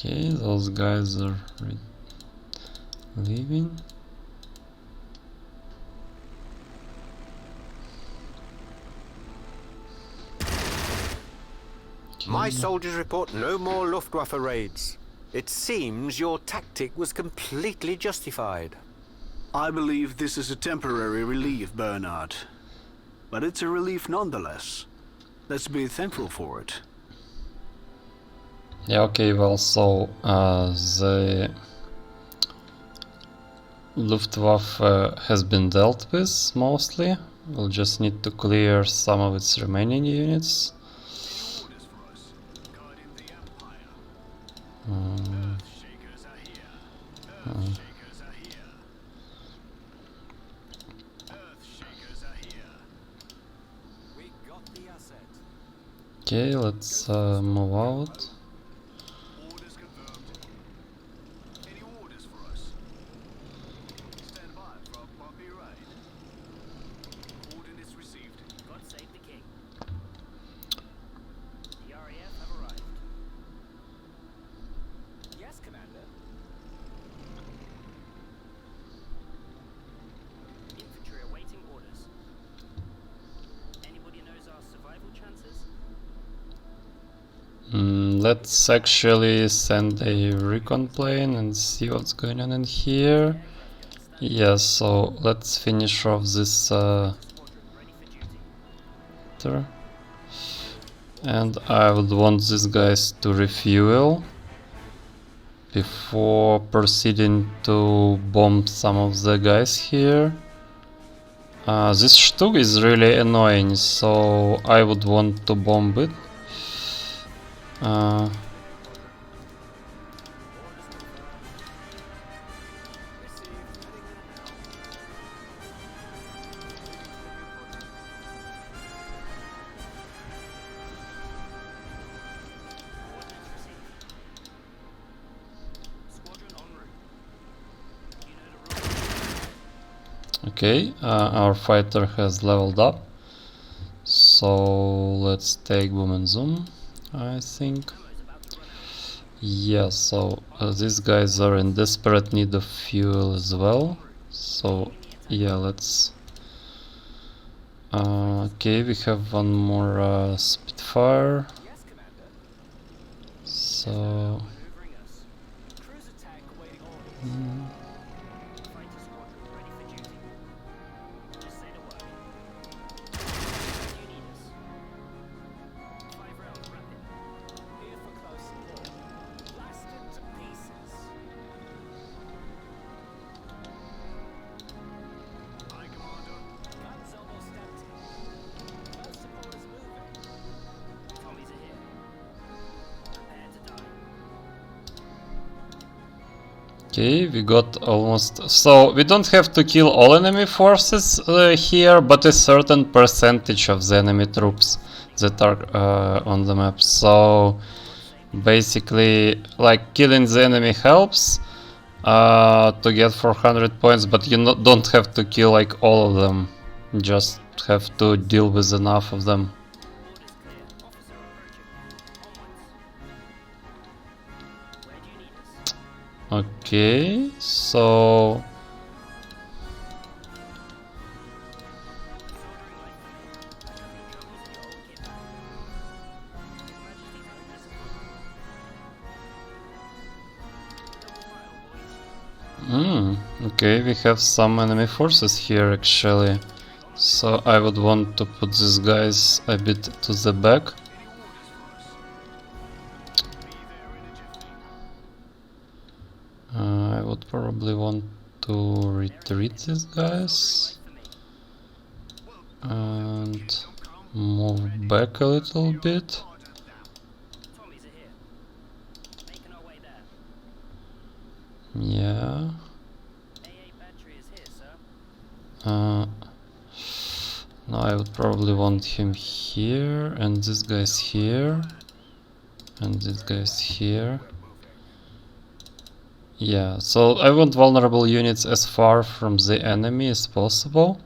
S1: Okay, those guys are leaving.
S2: My soldiers report no more Luftwaffe raids. It seems your tactic was completely justified.
S7: I believe this is a temporary relief, Bernard. But it's a relief nonetheless. Let's be thankful for it.
S1: Yeah, okay, well, so the Luftwaffe has been dealt with mostly. We'll just need to clear some of its remaining units. Okay, let's move out.
S7: Orders confirmed. Any orders for us? Stand by for a bumpy ride. Coordinates received.
S5: God save the king. The RAF have arrived.
S6: Yes, Commander.
S5: Infantry awaiting orders. Anybody knows our survival chances?
S1: Let's actually send a recon plane and see what's going on in here. Yeah, so let's finish off this chapter. And I would want these guys to refuel before proceeding to bomb some of the guys here. This Stug is really annoying, so I would want to bomb it. Okay, our fighter has leveled up, so let's take boom and zoom, I think. Yeah, so these guys are in desperate need of fuel as well, so yeah, let's... okay, we have one more Spitfire, so...
S6: Cruiser tank awaiting orders.
S5: Fighter squadron ready for duty. Just say the word. You need us. 5 rounds rapid.
S6: Here for close support. Blasted to pieces.
S7: Aye, Commander.
S6: Guns almost empty. Close support is moving.
S5: Tommies are here. Prepare to die.
S1: Okay, we got almost... So, we don't have to kill all enemy forces here, but a certain percentage of the enemy troops that are on the map. So, basically, like, killing the enemy helps to get 400 points, but you don't have to kill, like, all of them. Just have to deal with enough of them.
S5: Orders clear. Officer approaching. Onwards. Where do you need us?
S1: Okay, so...
S5: Soldering light for me. I have no troubles in your old kit. His Majesty's own discipline. Double file, boys.
S1: Okay, we have some enemy forces here actually. So I would want to put these guys a bit to the back. I would probably want to retreat these guys and move back a little bit.
S5: Tommies are here. Making our way there.
S1: Yeah.
S5: AA battery is here, sir.
S1: No, I would probably want him here, and this guy's here, and this guy's here. Yeah, so I want vulnerable units as far from the enemy as possible.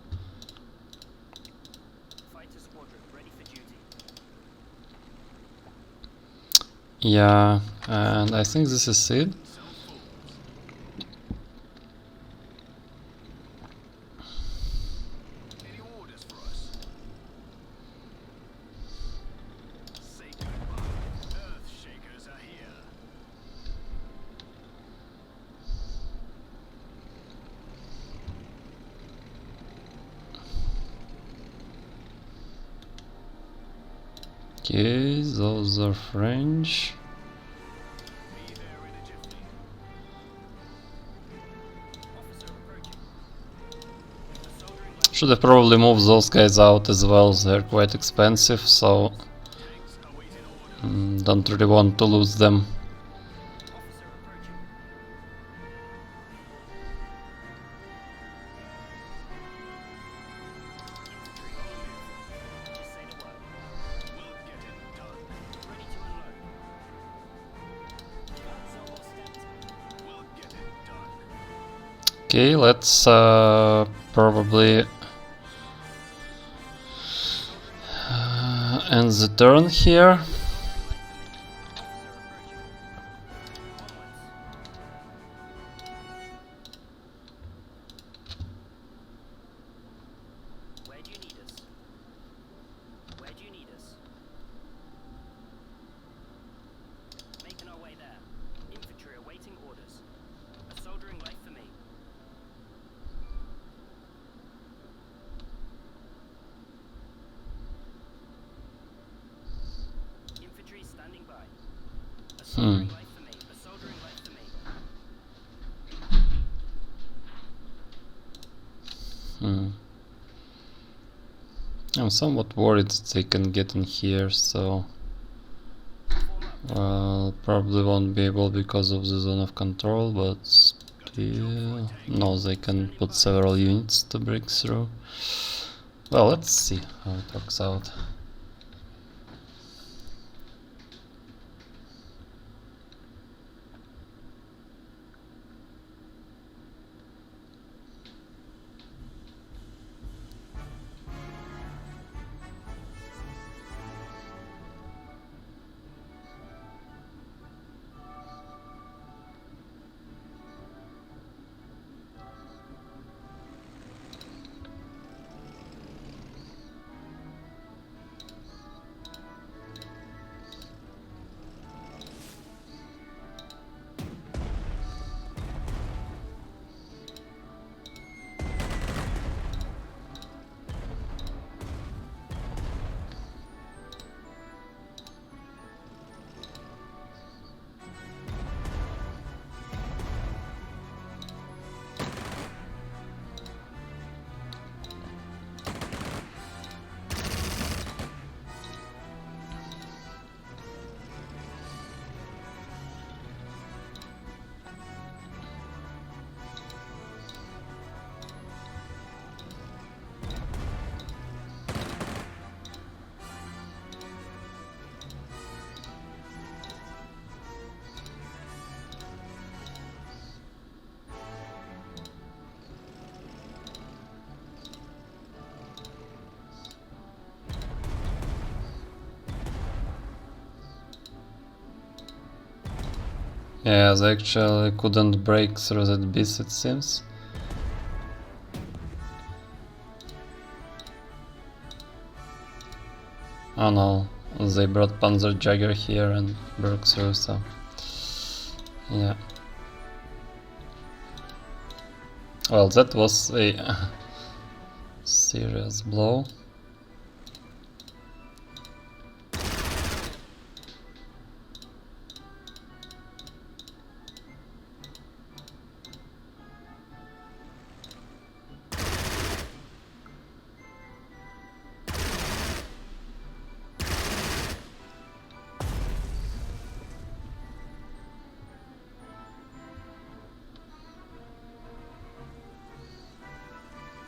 S5: Fighter squadron ready for duty.
S1: Yeah, and I think this is it.
S7: Any orders for us? Say goodbye.
S1: Okay, those are French. Should have probably moved those guys out as well, they're quite expensive, so don't really want to lose them. Okay, let's probably end the turn here.
S5: Where do you need us? Where do you need us? Making our way there. Infantry awaiting orders. A soldering life for me. Infantry standing by. A soldering life for me. A soldering life for me.
S1: I'm somewhat worried that they can get in here, so probably won't be able because of the zone of control, but still, no, they can put several units to break through. Well, let's see how it works out. Yeah, they actually couldn't break through that beast, it seems. Oh no, they brought Panzerjäger here and broke through, so yeah. Well, that was a serious blow.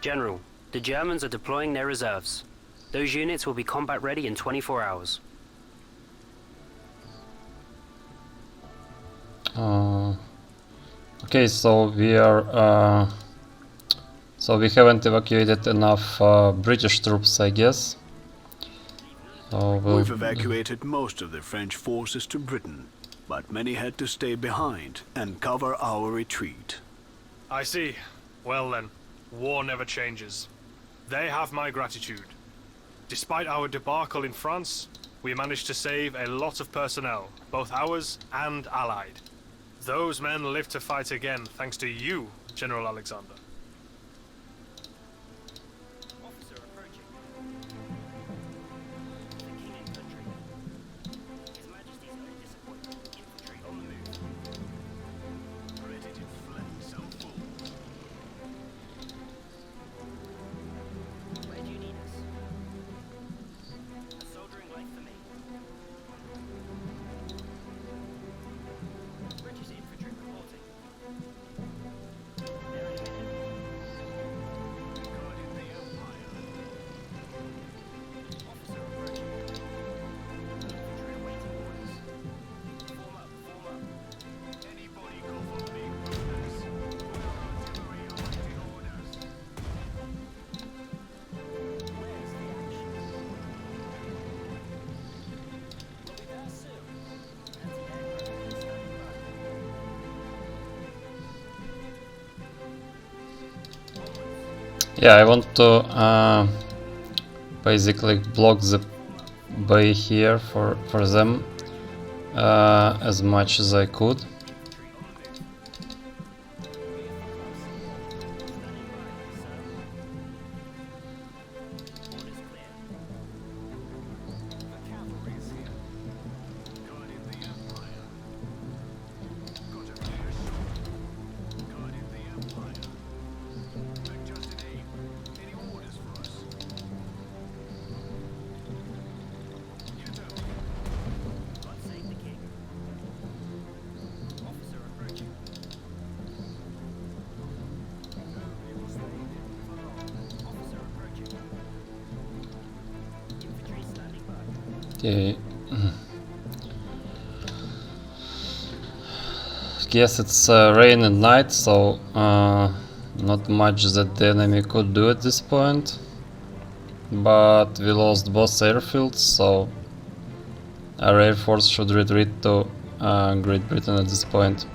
S5: General, the Germans are deploying their reserves. Those units will be combat ready in 24 hours.
S1: Okay, so we are so we haven't evacuated enough British troops, I guess. So
S7: We've evacuated most of the French forces to Britain, but many had to stay behind and cover our retreat.
S8: I see. Well then, war never changes. They have my gratitude. Despite our debacle in France, we managed to save a lot of personnel, both ours and Allied. Those men live to fight again thanks to you, General Alexander.
S5: Officer approaching. The King and country.
S1: Yeah, I want to basically block the bay here for them as much as I could. Okay. Guess it's rain and night, so not much that the enemy could do at this point. But we lost both airfields, so our air force should retreat to Great Britain at this point.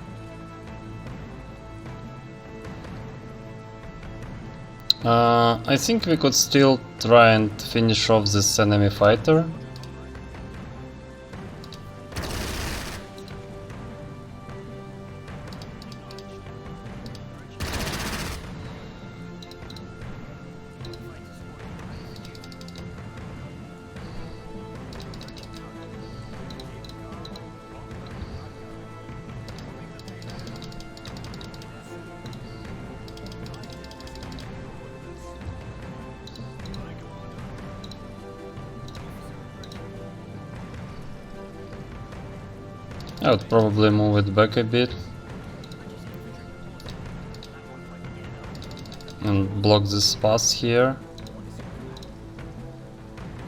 S1: I think we could still try and finish off this enemy fighter. I would probably move it back a bit and block this pass here.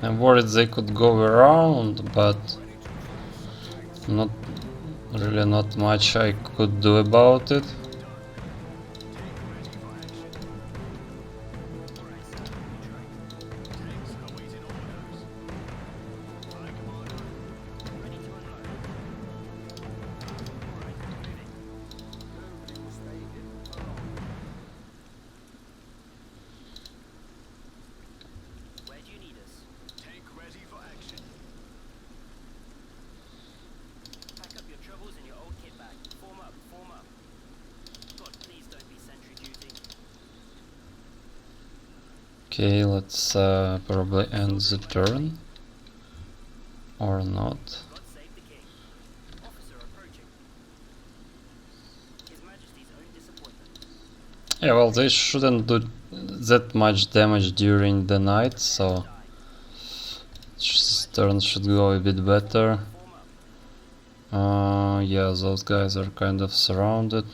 S1: I'm worried they could go around, but not much I could do about it. Okay, let's probably end the turn. Or not. Yeah, well, they shouldn't do that much damage during the night, so this turn should go a bit better. Yeah, those guys are kind of surrounded.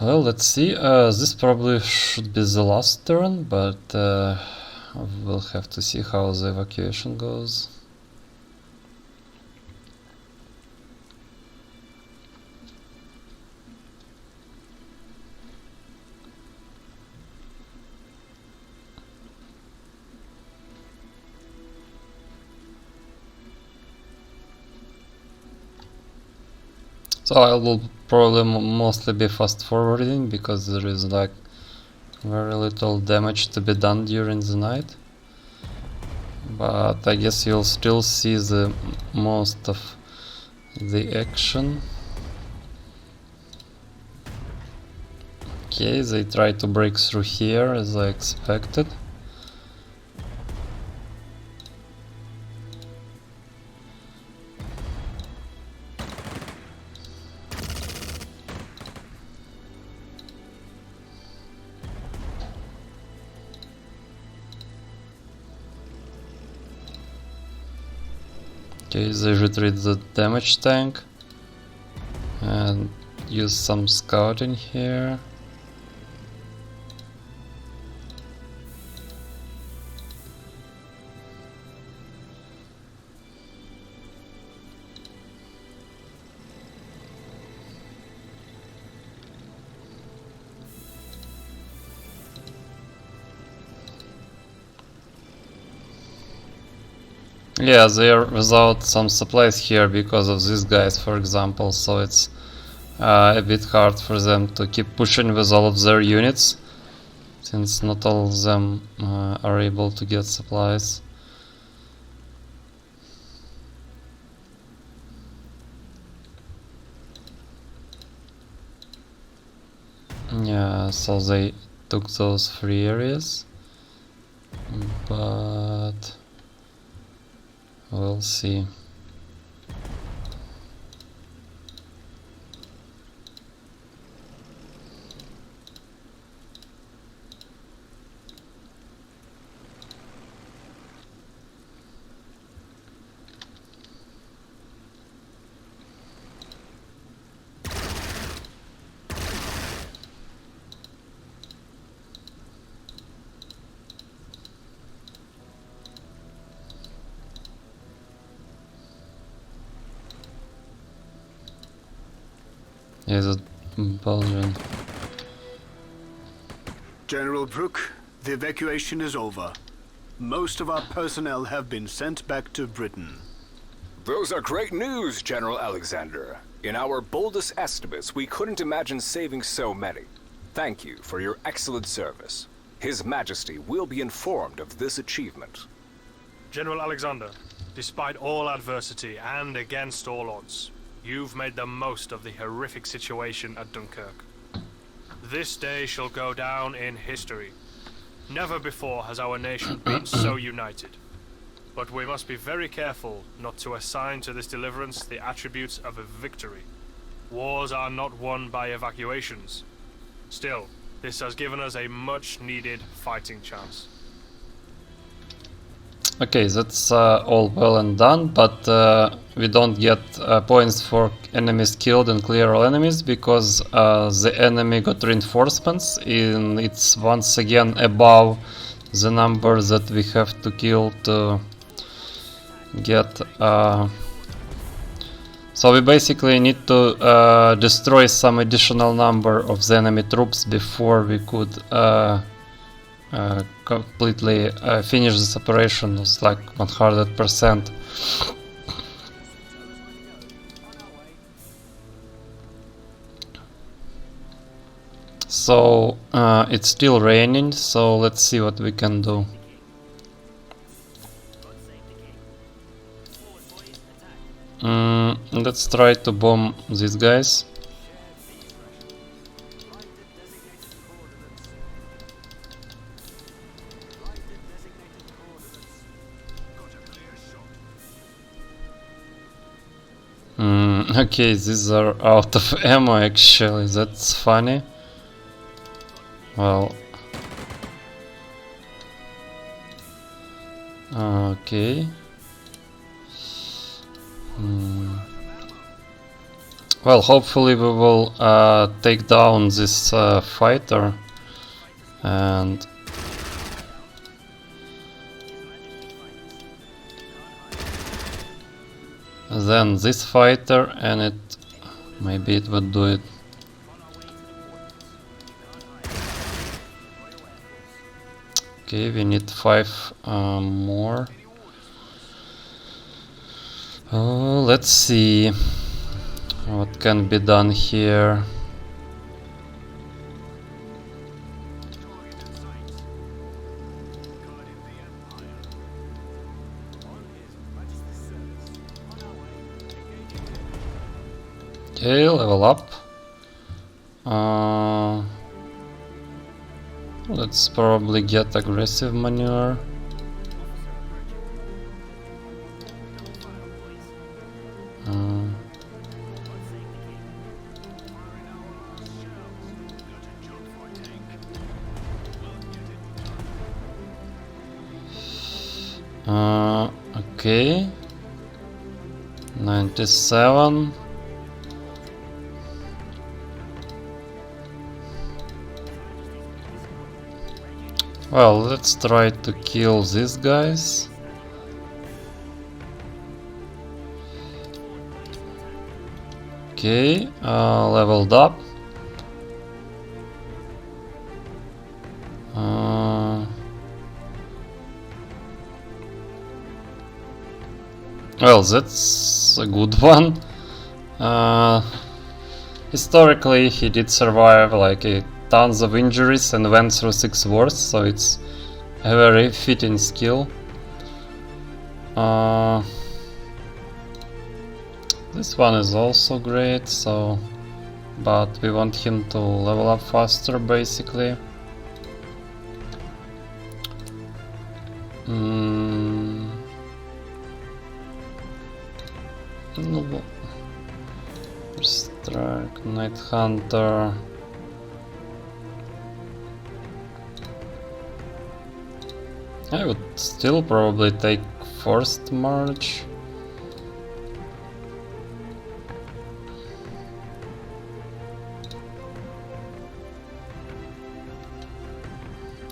S1: Well, let's see. This probably should be the last turn, but we'll have to see how the evacuation goes. So I will probably mostly be fast forwarding because there is like very little damage to be done during the night. But I guess you'll still see the most of the action. Okay, they try to break through here as I expected. Okay, they retreat the damage tank and use some scouting here. Yeah, they're without some supplies here because of these guys, for example, so it's a bit hard for them to keep pushing with all of their units, since not all of them are able to get supplies. Yeah, so they took those 3 areas, but we'll see. Is it Belgian?
S7: General Brooke, the evacuation is over. Most of our personnel have been sent back to Britain.
S3: Those are great news, General Alexander. In our boldest estimates, we couldn't imagine saving so many. Thank you for your excellent service. His Majesty will be informed of this achievement.
S8: General Alexander, despite all adversity and against all odds, you've made the most of the horrific situation at Dunkirk. This day shall go down in history. Never before has our nation been so united. But we must be very careful not to assign to this deliverance the attributes of a victory. Wars are not won by evacuations. Still, this has given us a much-needed fighting chance.
S1: Okay, that's all well and done, but we don't get points for enemies killed and clear all enemies because the enemy got reinforcements, and it's once again above the number that we have to kill to get. So we basically need to destroy some additional number of the enemy troops before we could completely finish this operation. It's like 100%. So it's still raining, so let's see what we can do. Let's try to bomb these guys. Okay, these are out of ammo actually, that's funny. Well, okay. Well, hopefully we will take down this fighter, and then this fighter, and it maybe it would do it. Okay, we need 5 more. Let's see what can be done here. Okay, level up. Let's probably get aggressive maneuver. Okay. 97. Well, let's try to kill these guys. Okay, leveled up. Well, that's a good one. Historically, he did survive like tons of injuries and went through 6 wars, so it's a very fitting skill. This one is also great, so but we want him to level up faster, basically. No. Strike, Night Hunter. I would still probably take Forced March.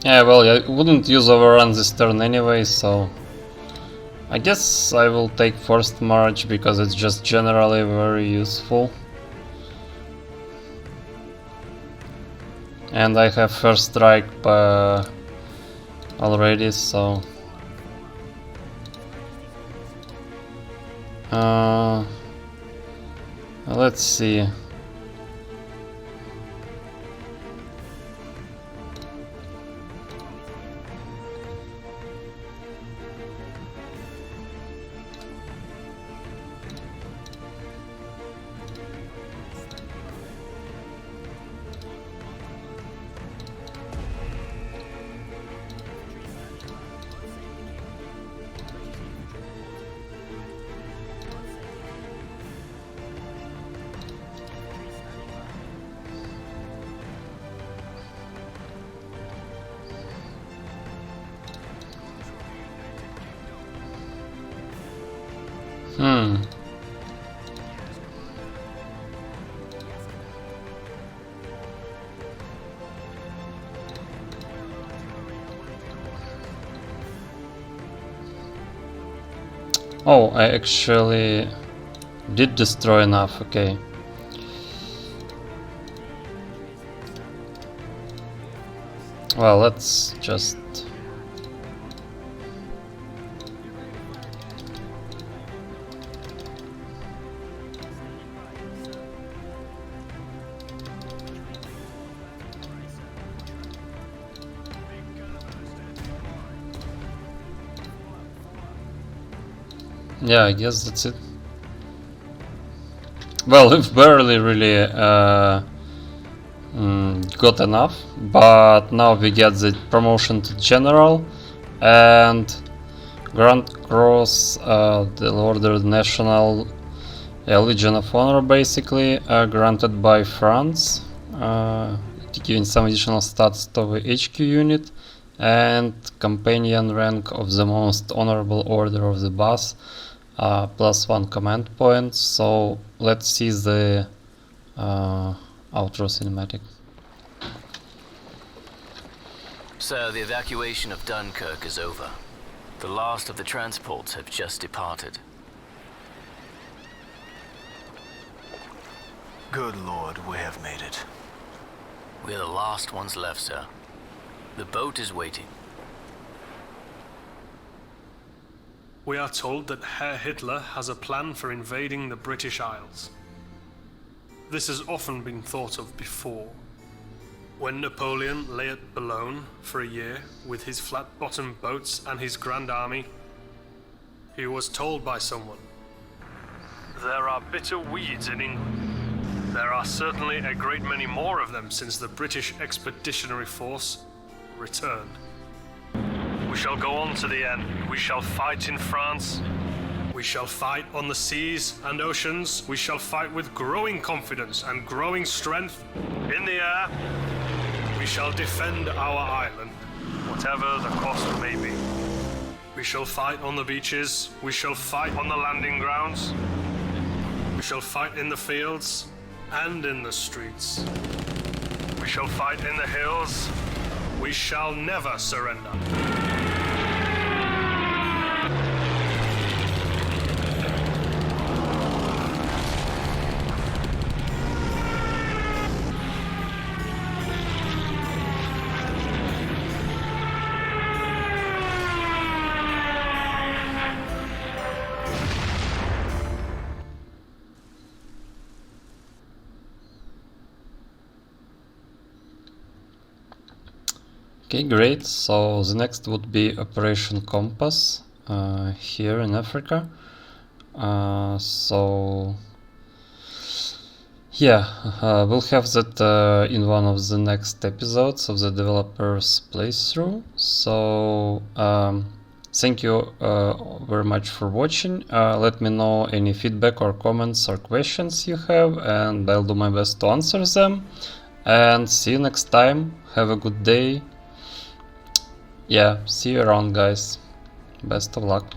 S1: Yeah, well, I wouldn't use Overrun this turn anyway, so I guess I will take Forced March because it's just generally very useful. And I have First Strike already, so let's see. Oh, I actually did destroy enough, okay. Well, let's just... Yeah, I guess that's it. Well, we've barely really got enough, but now we get the promotion to General and Grand Cross, the Order National, Legion of Honor, basically, granted by France, giving some additional stats to the HQ unit, and Companion rank of the Most Honorable Order of the Bus. +1 command point, so let's see the outro cinematic.
S9: So the evacuation of Dunkirk is over. The last of the transports have just departed.
S7: Good Lord, we have made it.
S9: We're the last ones left, sir. The boat is waiting.
S4: We are told that Herr Hitler has a plan for invading the British Isles. This has often been thought of before. When Napoleon lay at Boulogne for a year with his flat-bottomed boats and his grand army, he was told by someone, "There are bitter weeds in England. There are certainly a great many more of them since the British Expeditionary Force returned. We shall go on to the end. We shall fight in France. We shall fight on the seas and oceans. We shall fight with growing confidence and growing strength in the air. We shall defend our island, whatever the cost may be. We shall fight on the beaches. We shall fight on the landing grounds. We shall fight in the fields and in the streets. We shall fight in the hills. We shall never surrender."
S1: Okay, great. So the next would be Operation Compass here in Africa. So yeah, we'll have that in one of the next episodes of the developers playthrough. So thank you very much for watching. Let me know any feedback or comments or questions you have, and I'll do my best to answer them. And see you next time. Have a good day. Yeah, see you around, guys. Best of luck.